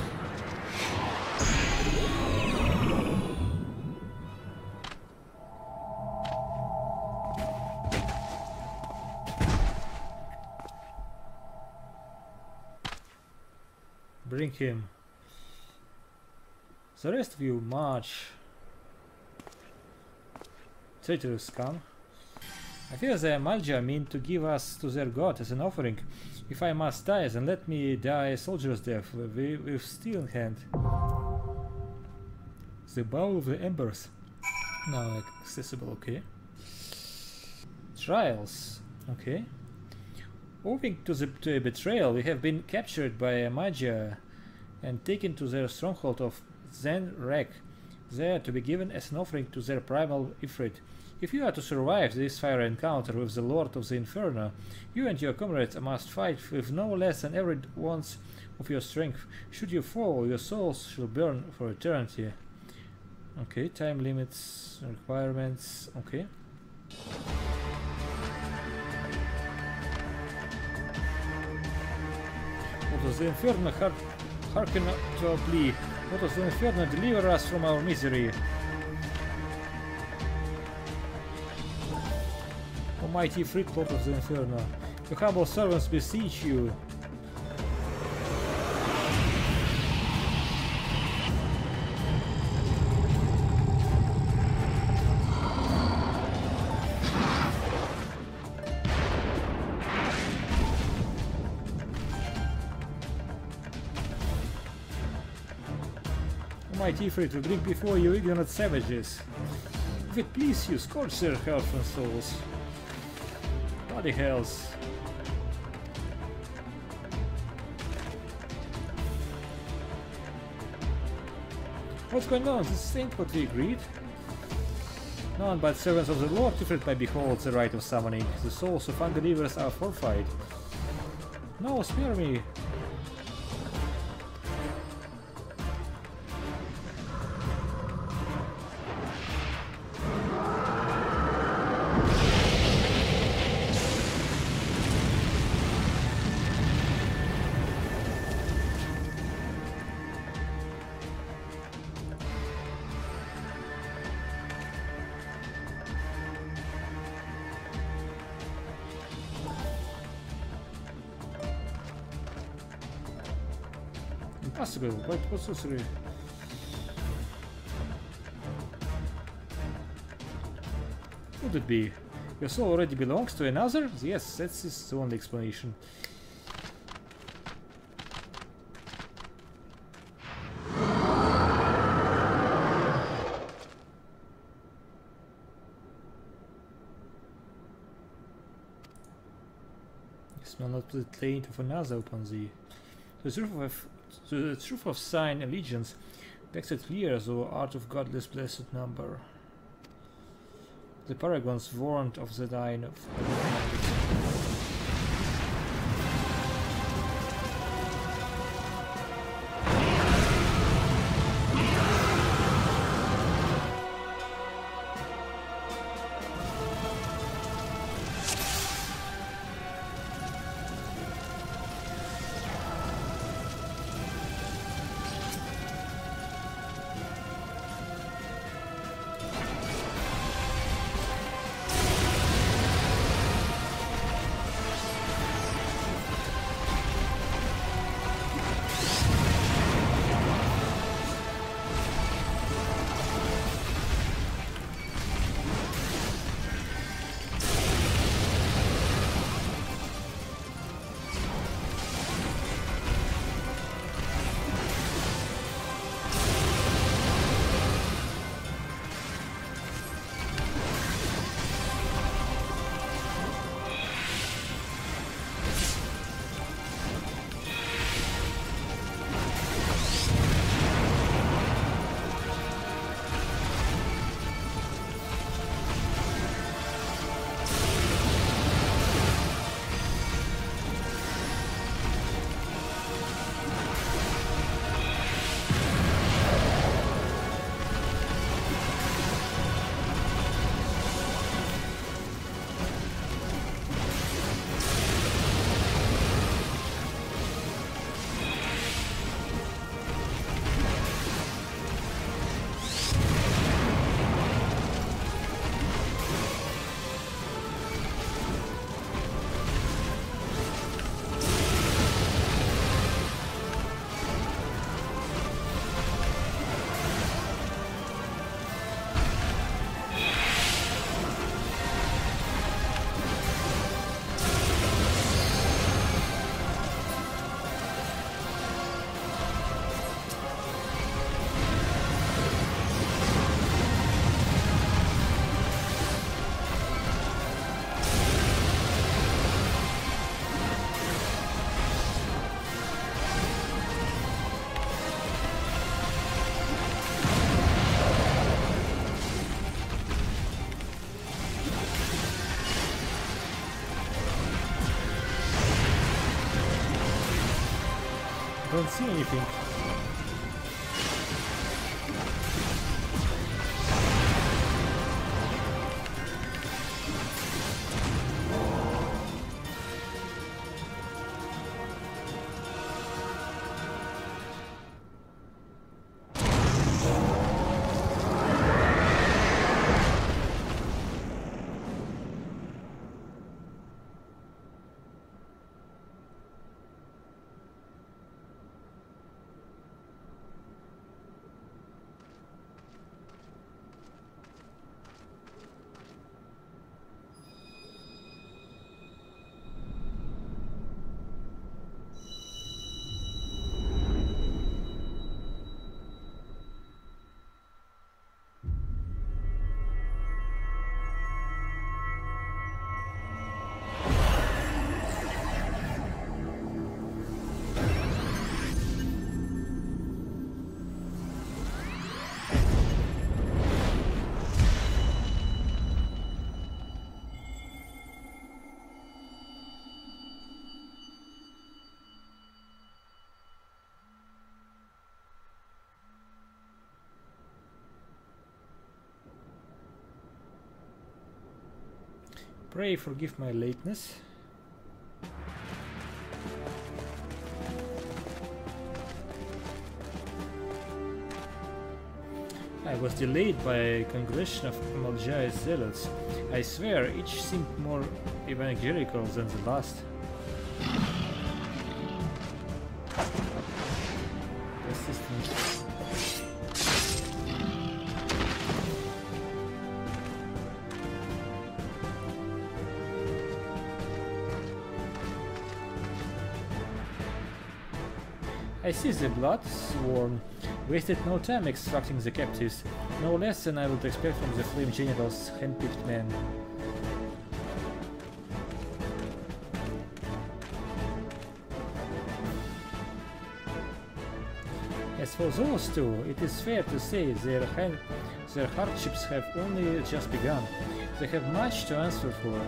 Bring him. The rest of you march. Traitorous scum. I fear the Malja mean to give us to their god as an offering. If I must die, then let me die a soldier's death with steel in hand. The bow of the Embers. Now accessible, okay. Trials, okay. Owing to a betrayal, we have been captured by a Malja and taken to their stronghold of Zen Rek, there to be given as an offering to their primal Ifrit. If you are to survive this fire encounter with the Lord of the Inferno, you and your comrades must fight with no less than every ounce of your strength. Should you fall, your souls shall burn for eternity. Okay, time limits, requirements, okay. What does the Inferno hearken to our plea? What does the Inferno deliver us from our misery? mighty freak lord of the Inferno, your humble servants beseech you. Mighty Ifrit, we bring before you ignorant savages. If it please you, scorch their health and souls. Bloody hells. What's going on? This ain't what we agreed. None but servants of the Lord Ifrit may behold the right of summoning. The souls of unbelievers are forfeit. No, spare me. Impossible. What's sorcery? Would it be? Your soul already belongs to another? Yes, that's his only explanation. Smell not the taint of another upon thee. The truth of thine allegiance makes it clear, thou art of godless blessed number. The paragons warned of the thine of don't see anything. Pray forgive my lateness. I was delayed by a congregation of Malja's zealots. I swear, each seemed more evangelical than the last. Persistent. I see the blood sworn. Wasted no time extracting the captives, no less than I would expect from the flame general's hand-picked men. As for those two, it is fair to say their hardships have only just begun. They have much to answer for.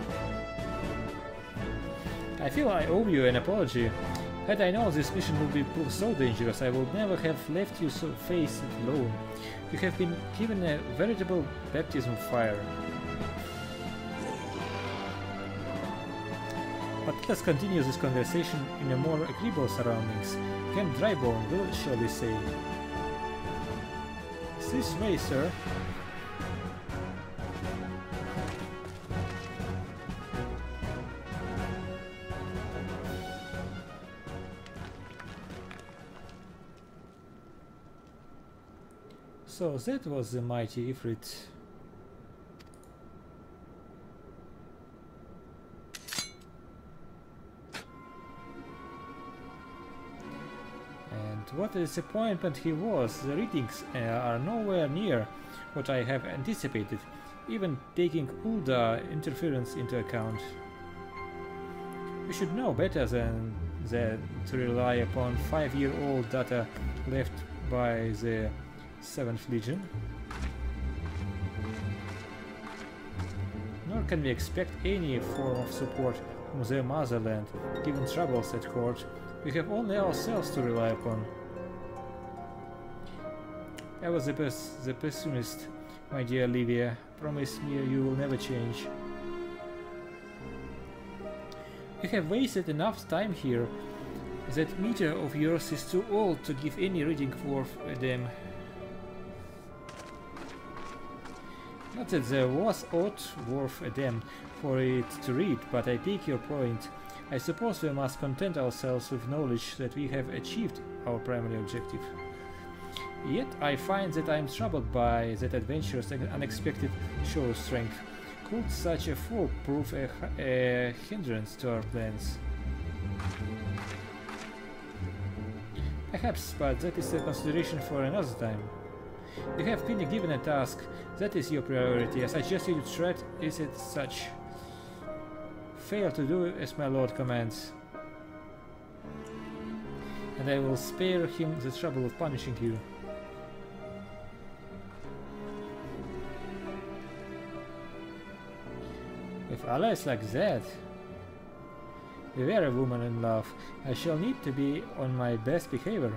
I feel I owe you an apology. Had I known this mission would be proved so dangerous, I would never have left you so face it alone. You have been given a veritable baptism of fire. But let us continue this conversation in a more agreeable surroundings. Camp Drybone will surely say. This way, sir. So that was the mighty Ifrit. And what a disappointment he was. The readings are nowhere near what I have anticipated, even taking Ulda interference into account. We should know better than that to rely upon 5-year-old data left by the 7th Legion. Nor can we expect any form of support from their motherland, given troubles at court. We have only ourselves to rely upon. I was the pessimist, my dear Livia. Promise me you will never change. You have wasted enough time here. That meter of yours is too old to give any reading worth a damn. Not that there was aught worth a damn for it to read, but I take your point. I suppose we must content ourselves with knowledge that we have achieved our primary objective. Yet I find that I am troubled by that adventurous and unexpected show of strength. Could such a foe prove a hindrance to our plans? Perhaps, but that is a consideration for another time. You have been given a task. That is your priority. I suggest you treat it as such. Fail to do as my lord commands, and I will spare him the trouble of punishing you. With allies like that, beware a woman in love. I shall need to be on my best behavior.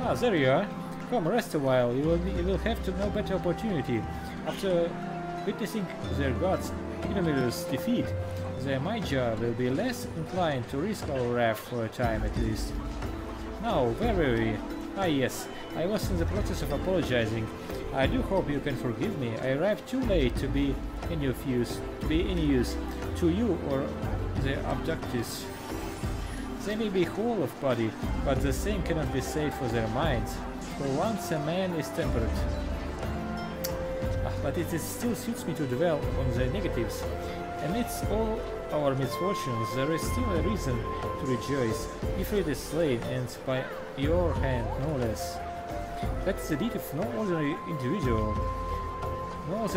Ah, there you are. Come, rest a while. You will have to no better opportunity. After witnessing their gods' ignominious defeat, the Maija will be less inclined to risk our wrath for a time at least. Now, where were we? Ah yes, I was in the process of apologizing. I do hope you can forgive me. I arrived too late to be any use to you or the abductees. They may be whole of body, but the same cannot be said for their minds. For once a man is temperate. But it still suits me to dwell on the negatives. Amidst all our misfortunes, there is still a reason to rejoice. Ifrit is slain, and by your hand, no less. That's the deed of no ordinary individual. No,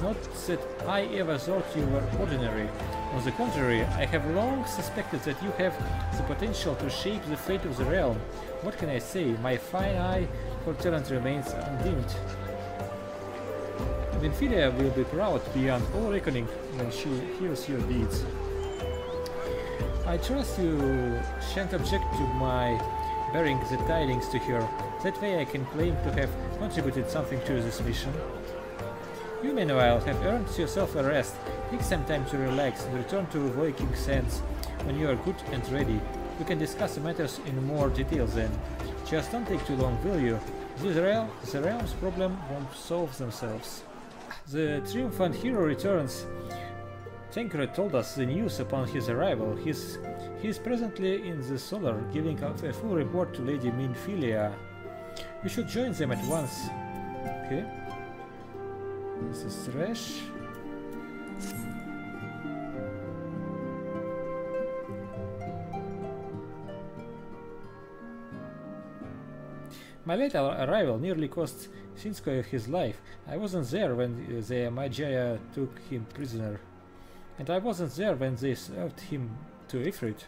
not that I ever thought you were ordinary. On the contrary, I have long suspected that you have the potential to shape the fate of the realm. What can I say? My fine eye for talent remains undimmed. Minfilia will be proud beyond all reckoning when she hears your deeds. I trust you shan't object to my bearing the tidings to her. That way I can claim to have contributed something to this mission. You, meanwhile, have earned yourself a rest. Take some time to relax and return to Viking Sands when you are good and ready. We can discuss the matters in more detail then. Just don't take too long, will you? The realm's problem won't solve themselves. The triumphant hero returns. Tancred told us the news upon his arrival. He is presently in the Solar, giving a full report to Lady Minfilia. We should join them at once. Okay. This is trash. My late arrival nearly cost Shinskoy his life. I wasn't there when the Magi took him prisoner. And I wasn't there when they served him to Ifrit.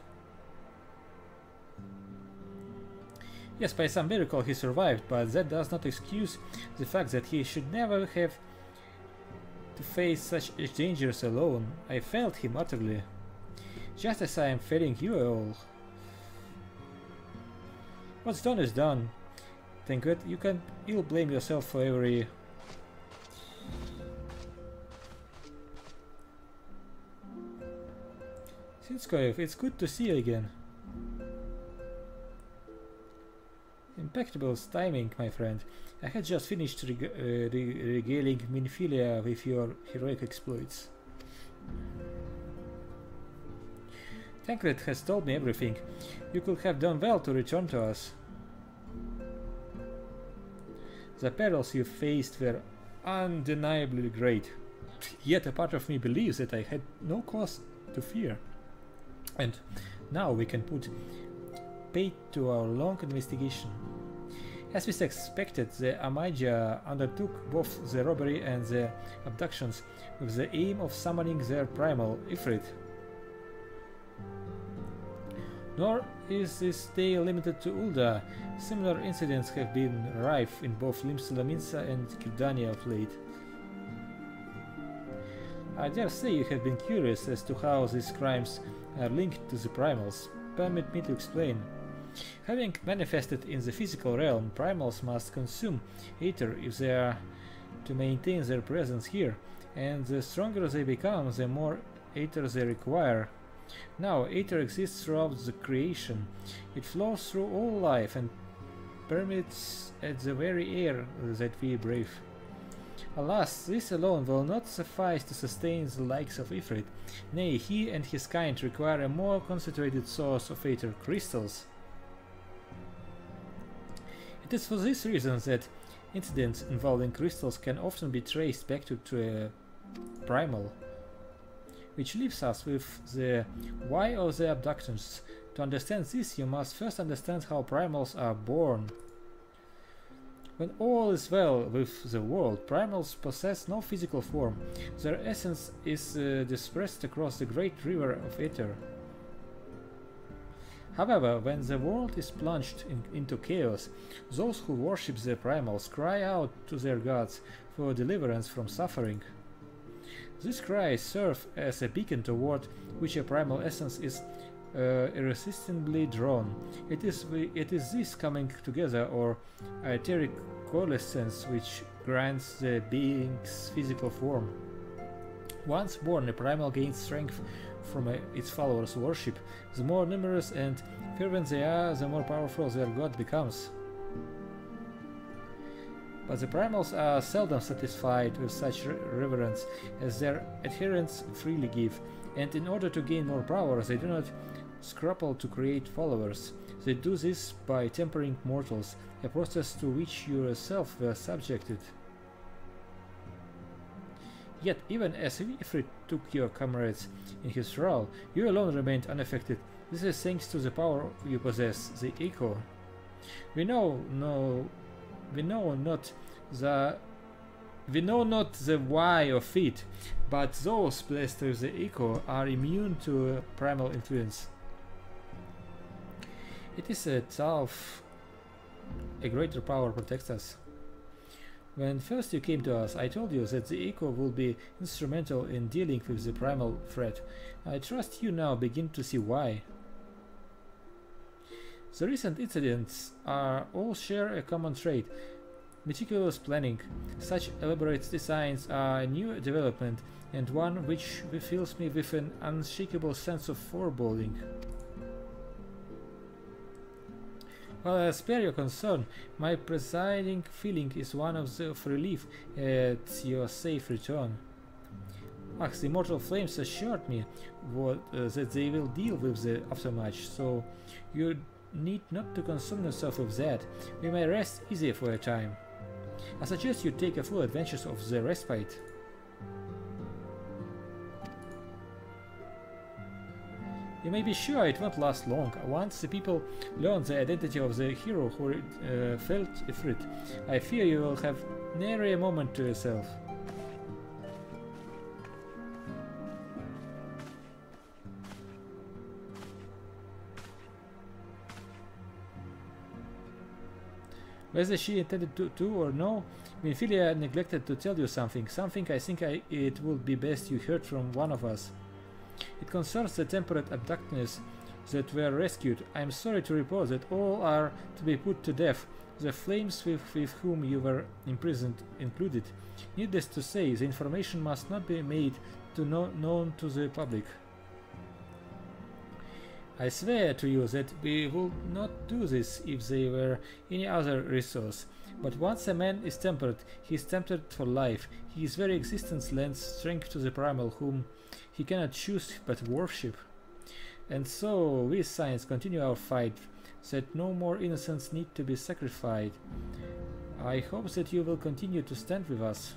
Yes, by some miracle he survived, but that does not excuse the fact that he should never have to face such dangers alone. I failed him utterly. Just as I am failing you all. What's done is done. Thank God, you'll blame yourself for every... Shinskoyev, it's good to see you again. Impeccable timing, my friend. I had just finished regaling Minfilia with your heroic exploits. Tancred has told me everything. You could have done well to return to us. The perils you faced were undeniably great. Yet a part of me believes that I had no cause to fear. And now we can put paid to our long investigation. As we expected, the Amaja undertook both the robbery and the abductions with the aim of summoning their primal Ifrit. Nor is this tale limited to Ul'dah. Similar incidents have been rife in both Limsa and Gridania of late. I dare say you have been curious as to how these crimes are linked to the primals. Permit me to explain. Having manifested in the physical realm, primals must consume Aether if they are to maintain their presence here, and the stronger they become, the more Aether they require. Now, Aether exists throughout the creation. It flows through all life and permeates at the very air that we breathe. Alas, this alone will not suffice to sustain the likes of Ifrit. Nay, he and his kind require a more concentrated source of Aether crystals. It is for this reason that incidents involving crystals can often be traced back to a primal. Which leaves us with the why of the abductions. To understand this, you must first understand how primals are born. When all is well with the world, primals possess no physical form. Their essence is dispersed across the great river of Aether. However, when the world is plunged into chaos, those who worship the primals cry out to their gods for deliverance from suffering. These cries serve as a beacon toward which a primal essence is irresistibly drawn. It is this coming together, or etheric coalescence, which grants the being's physical form. Once born, a primal gains strength from its followers' worship. The more numerous and fervent they are, the more powerful their god becomes. But the primals are seldom satisfied with such reverence as their adherents freely give, and in order to gain more power, they do not scruple to create followers. They do this by tempering mortals, a process to which you yourself were subjected. Yet, even as Ifrit took your comrades in his thrall, you alone remained unaffected. This is thanks to the power you possess, the Echo. We know We know not the why of it, but those blessed with the echo are immune to primal influence. It is a tough. A greater power protects us. When first you came to us, I told you that the echo will be instrumental in dealing with the primal threat. I trust you now begin to see why. The recent incidents all share a common trait: meticulous planning. Such elaborate designs are a new development, and one which fills me with an unshakable sense of foreboding. While I spare your concern, my presiding feeling is one of relief at your safe return. The immortal flames assured me that they will deal with the aftermath, so you need not to concern yourself with that. We may rest easy for a time. I suggest you take a full advantage of the respite. You may be sure it won't last long. Once the people learn the identity of the hero who felt afraid, I fear you will have nary a moment to yourself. Whether she intended to or no, Minfilia neglected to tell you something I think it would be best you heard from one of us. It concerns the temperate abductees that were rescued. I am sorry to report that all are to be put to death, the flames with whom you were imprisoned included. Needless to say, the information must not be made known to the public. I swear to you that we would not do this if there were any other resource. But once a man is tempered, he is tempered for life. His very existence lends strength to the primal whom he cannot choose but worship. And so we science continue our fight, that no more innocents need to be sacrificed. I hope that you will continue to stand with us.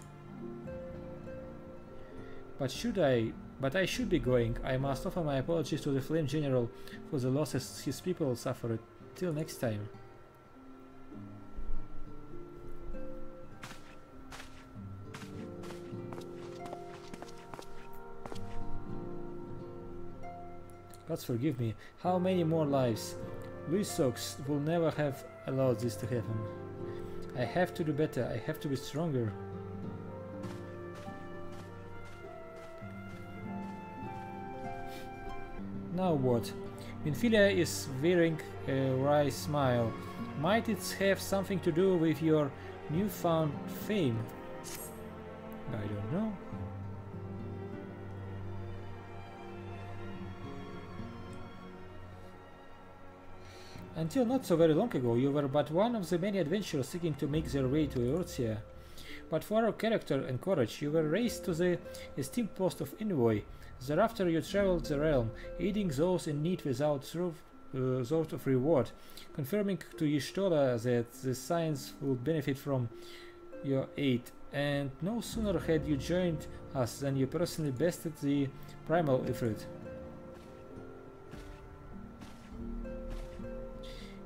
But I should be going. I must offer my apologies to the Flame General for the losses his people suffered. Till next time. Gods forgive me. How many more lives? Louis Sox will never have allowed this to happen. I have to do better. I have to be stronger. Now what? Minfilia is wearing a wry smile. Might it have something to do with your newfound fame? I don't know. Until not so very long ago, you were but one of the many adventurers seeking to make their way to Eorzea. But for your character and courage, you were raised to the esteemed post of envoy. Thereafter you traveled the realm, aiding those in need without sort of reward, confirming to Y'shtola that the science would benefit from your aid. And no sooner had you joined us than you personally bested the primal Ifrit.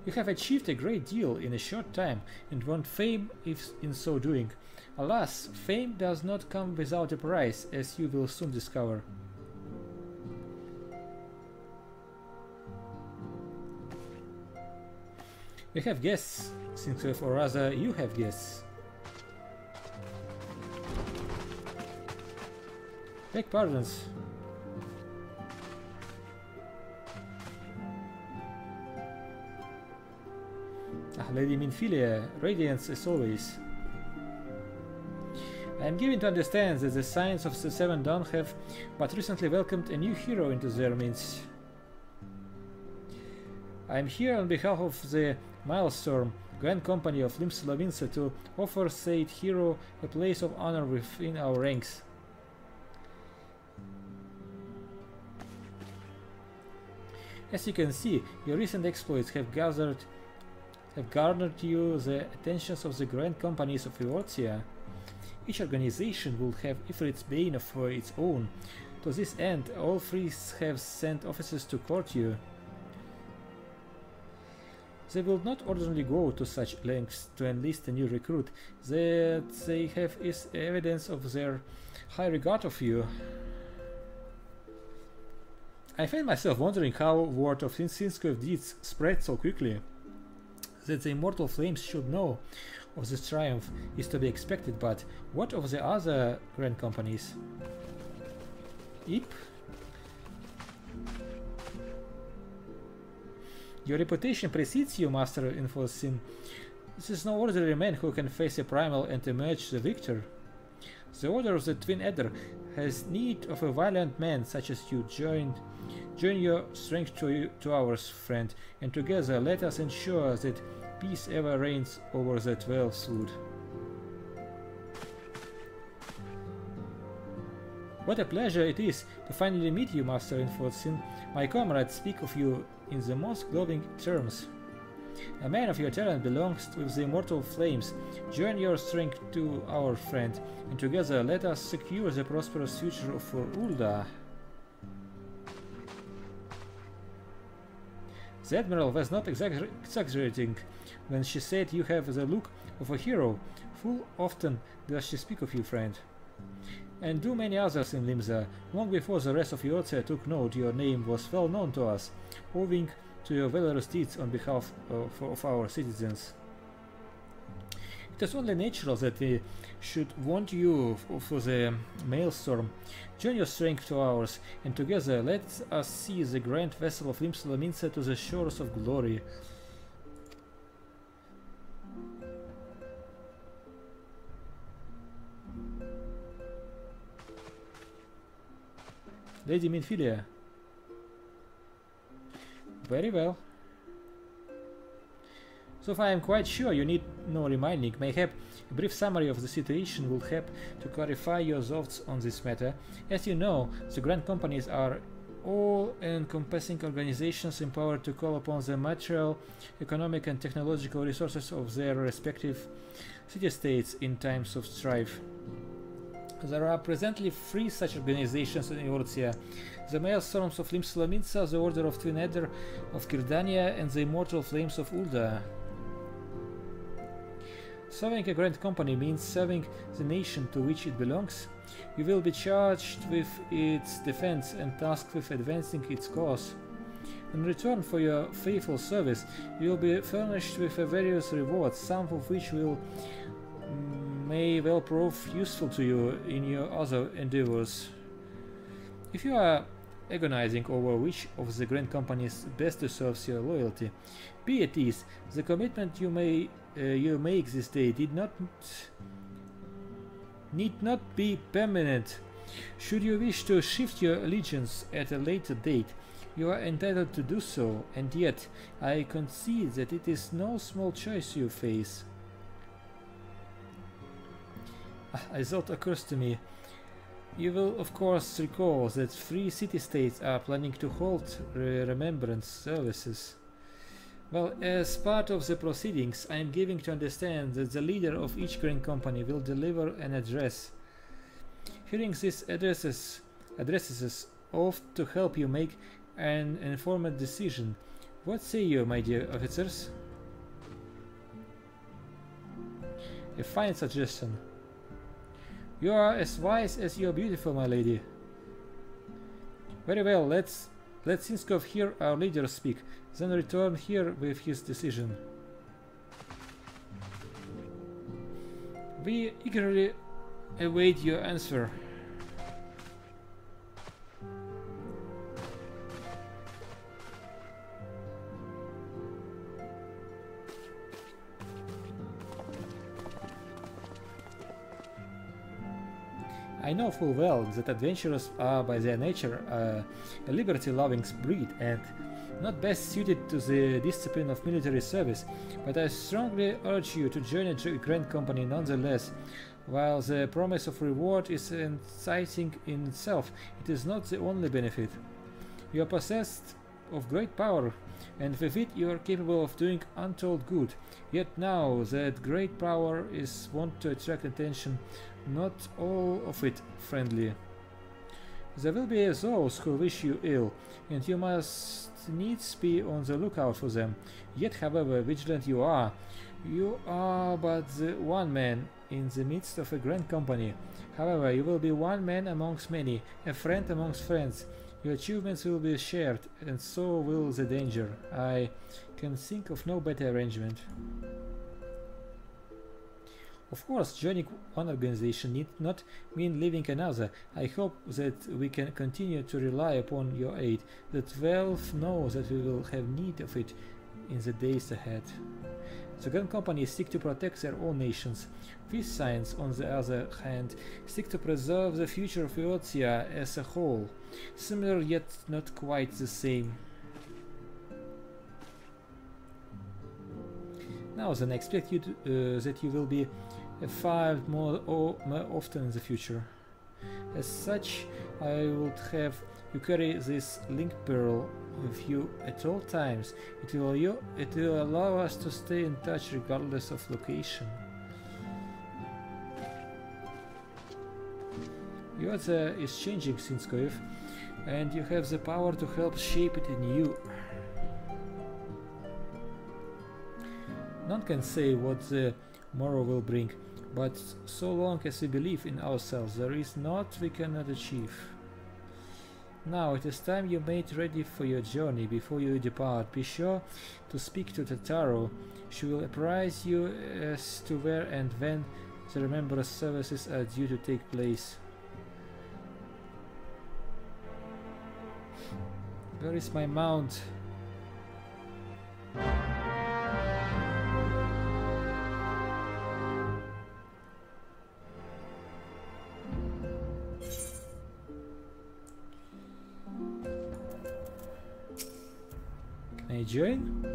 You have achieved a great deal in a short time and won fame if in so doing. Alas, fame does not come without a price, as you will soon discover. We have guests, Sinclair, or rather, you have guests. Beg pardons. Lady Minfilia, radiance as always. I am given to understand that the Scions of the Seven Dawn have but recently welcomed a new hero into their midst. I am here on behalf of the Milestorm, Grand Company of Limsa to offer said hero a place of honor within our ranks. As you can see, your recent exploits have garnered you the attentions of the Grand Companies of Eorzea. Each organization will have Ifrit's bane of its own. To this end, all three have sent officers to court you. They will not ordinarily go to such lengths to enlist a new recruit. That they have is evidence of their high regard of you. I find myself wondering how word of Sinskov deeds spread so quickly. That the immortal flames should know of this triumph is to be expected, but what of the other grand companies? Yep. Your reputation precedes you, Master Infosin. This is no ordinary man who can face a primal and emerge the victor. The Order of the Twin Adder has need of a valiant man such as you. Join your strength to ours, friend, and together let us ensure that peace ever reigns over the 12th wood. What a pleasure it is to finally meet you, Master Infosin. My comrades speak of you in the most glowing terms. A man of your talent belongs with the immortal flames. Join your strength to our friend, and together let us secure the prosperous future for Ul'dah. The Admiral was not exaggerating when she said you have the look of a hero. Full often does she speak of you, friend. And do many others in Limsa. Long before the rest of Eorzea took note, your name was well known to us, owing to your valorous deeds on behalf of our citizens. It is only natural that we should want you for the Maelstrom. Join your strength to ours, and together let us see the grand vessel of Limsa to the shores of glory. Lady Minfilia. Very well. So far I am quite sure you need no reminding. Mayhap a brief summary of the situation will help to clarify your thoughts on this matter. As you know, the grand companies are all-encompassing organizations empowered to call upon the material, economic and technological resources of their respective city-states in times of strife. There are presently 3 such organizations in Eorzea: the Maelstorms of Limsa, the Order of Twin Adder of Kirdania, and the Immortal Flames of Ul'dah. Serving a grand company means serving the nation to which it belongs. You will be charged with its defense and tasked with advancing its cause. In return for your faithful service, you will be furnished with various rewards, some of which may well prove useful to you in your other endeavors. If you are agonizing over which of the grand companies best deserves your loyalty, be at ease. The commitment you make this day need not be permanent. Should you wish to shift your allegiance at a later date, you are entitled to do so, and yet I concede that it is no small choice you face. A thought occurs to me. You will of course recall that 3 city-states are planning to hold remembrance services. Well, as part of the proceedings, I am giving to understand that the leader of each grand company will deliver an address. Hearing these addresses ought to help you make an informed decision. What say you, my dear officers? A fine suggestion. You are as wise as you are beautiful, my lady. Very well, let Sinskov hear our leader speak, then return here with his decision. We eagerly await your answer. I know full well that adventurers are by their nature a liberty-loving breed and not best suited to the discipline of military service, but I strongly urge you to join a grand company nonetheless. While the promise of reward is enticing in itself, it is not the only benefit. You are possessed of great power, and with it you are capable of doing untold good. Yet now that great power is wont to attract attention, not all of it friendly. There will be those who wish you ill, and you must needs be on the lookout for them. Yet, however vigilant you are but the one man in the midst of a grand company. However, you will be one man amongst many, a friend amongst friends. Your achievements will be shared, and so will the danger. I can think of no better arrangement. Of course, joining one organization need not mean leaving another. I hope that we can continue to rely upon your aid, that Valve knows that we will have need of it in the days ahead. The Grand Companies seek to protect their own nations. We Science, on the other hand, seek to preserve the future of Eotia as a whole. Similar yet not quite the same. Now then, I expect you to, that you will be fired more often in the future. As such, I would have you carry this link pearl with you at all times. It will allow us to stay in touch regardless of location. Eotia is changing since XIV, and you have the power to help shape it in you. None can say what the morrow will bring, but so long as we believe in ourselves, there is naught we cannot achieve. Now it is time you made ready for your journey. Before you depart, be sure to speak to Tataro. She will apprise you as to where and when the Remembrance services are due to take place. Where is my mount? Can I join?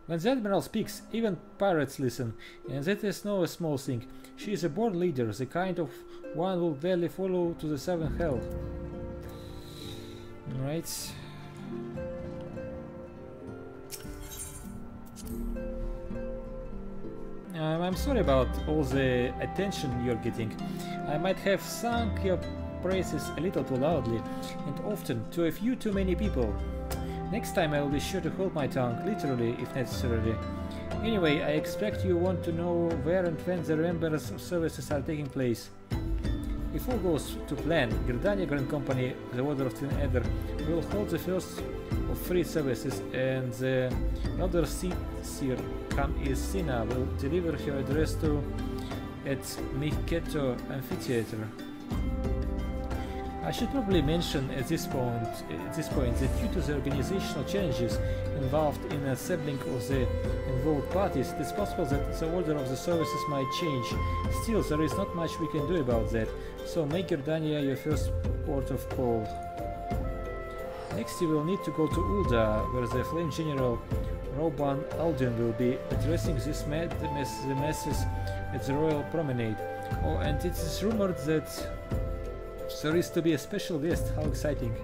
When the Admiral speaks, even pirates listen, and that is no small thing. She is a born leader, the kind of one will gladly follow to the seventh hell. Alright. I'm sorry about all the attention you're getting. I might have sung your praises a little too loudly, and often to a few too many people. Next time I will be sure to hold my tongue, literally if necessary. Anyway, I expect you want to know where and when the Embers services are taking place. If all goes to plan, Gridania Grand Company, the Order of Twin Adder, will hold the first of 3 services, and the Elder Seer Kam-Isina will deliver her address at Miketo Amphitheater. I should probably mention at this point that due to the organizational changes involved in assembling of the involved parties, it is possible that the order of the services might change. Still, there is not much we can do about that, so make Gridania your first port of call. Next you will need to go to Ul'dah, where the Flame General Roban Aldion will be addressing the masses at the Royal Promenade. Oh, and it is rumored that there is to be a special guest. How exciting!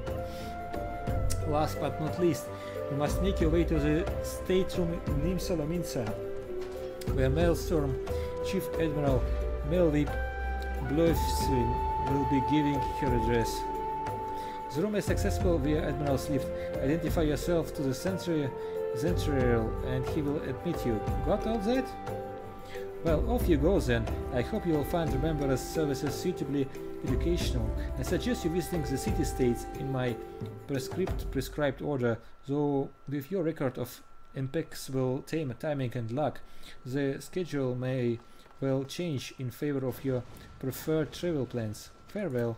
Last but not least, you must make your way to the stateroom in Nim Solominsa, where Maelstrom Chief Admiral Melvip Bloefswin will be giving her address. The room is accessible via Admiral's lift. Identify yourself to the Centurial and he will admit you. Got all that? Well, off you go then. I hope you will find Remembrance services suitably educational. I suggest you visiting the city-states in my prescribed order, though with your record of impeccable timing and luck, the schedule may well change in favor of your preferred travel plans. Farewell.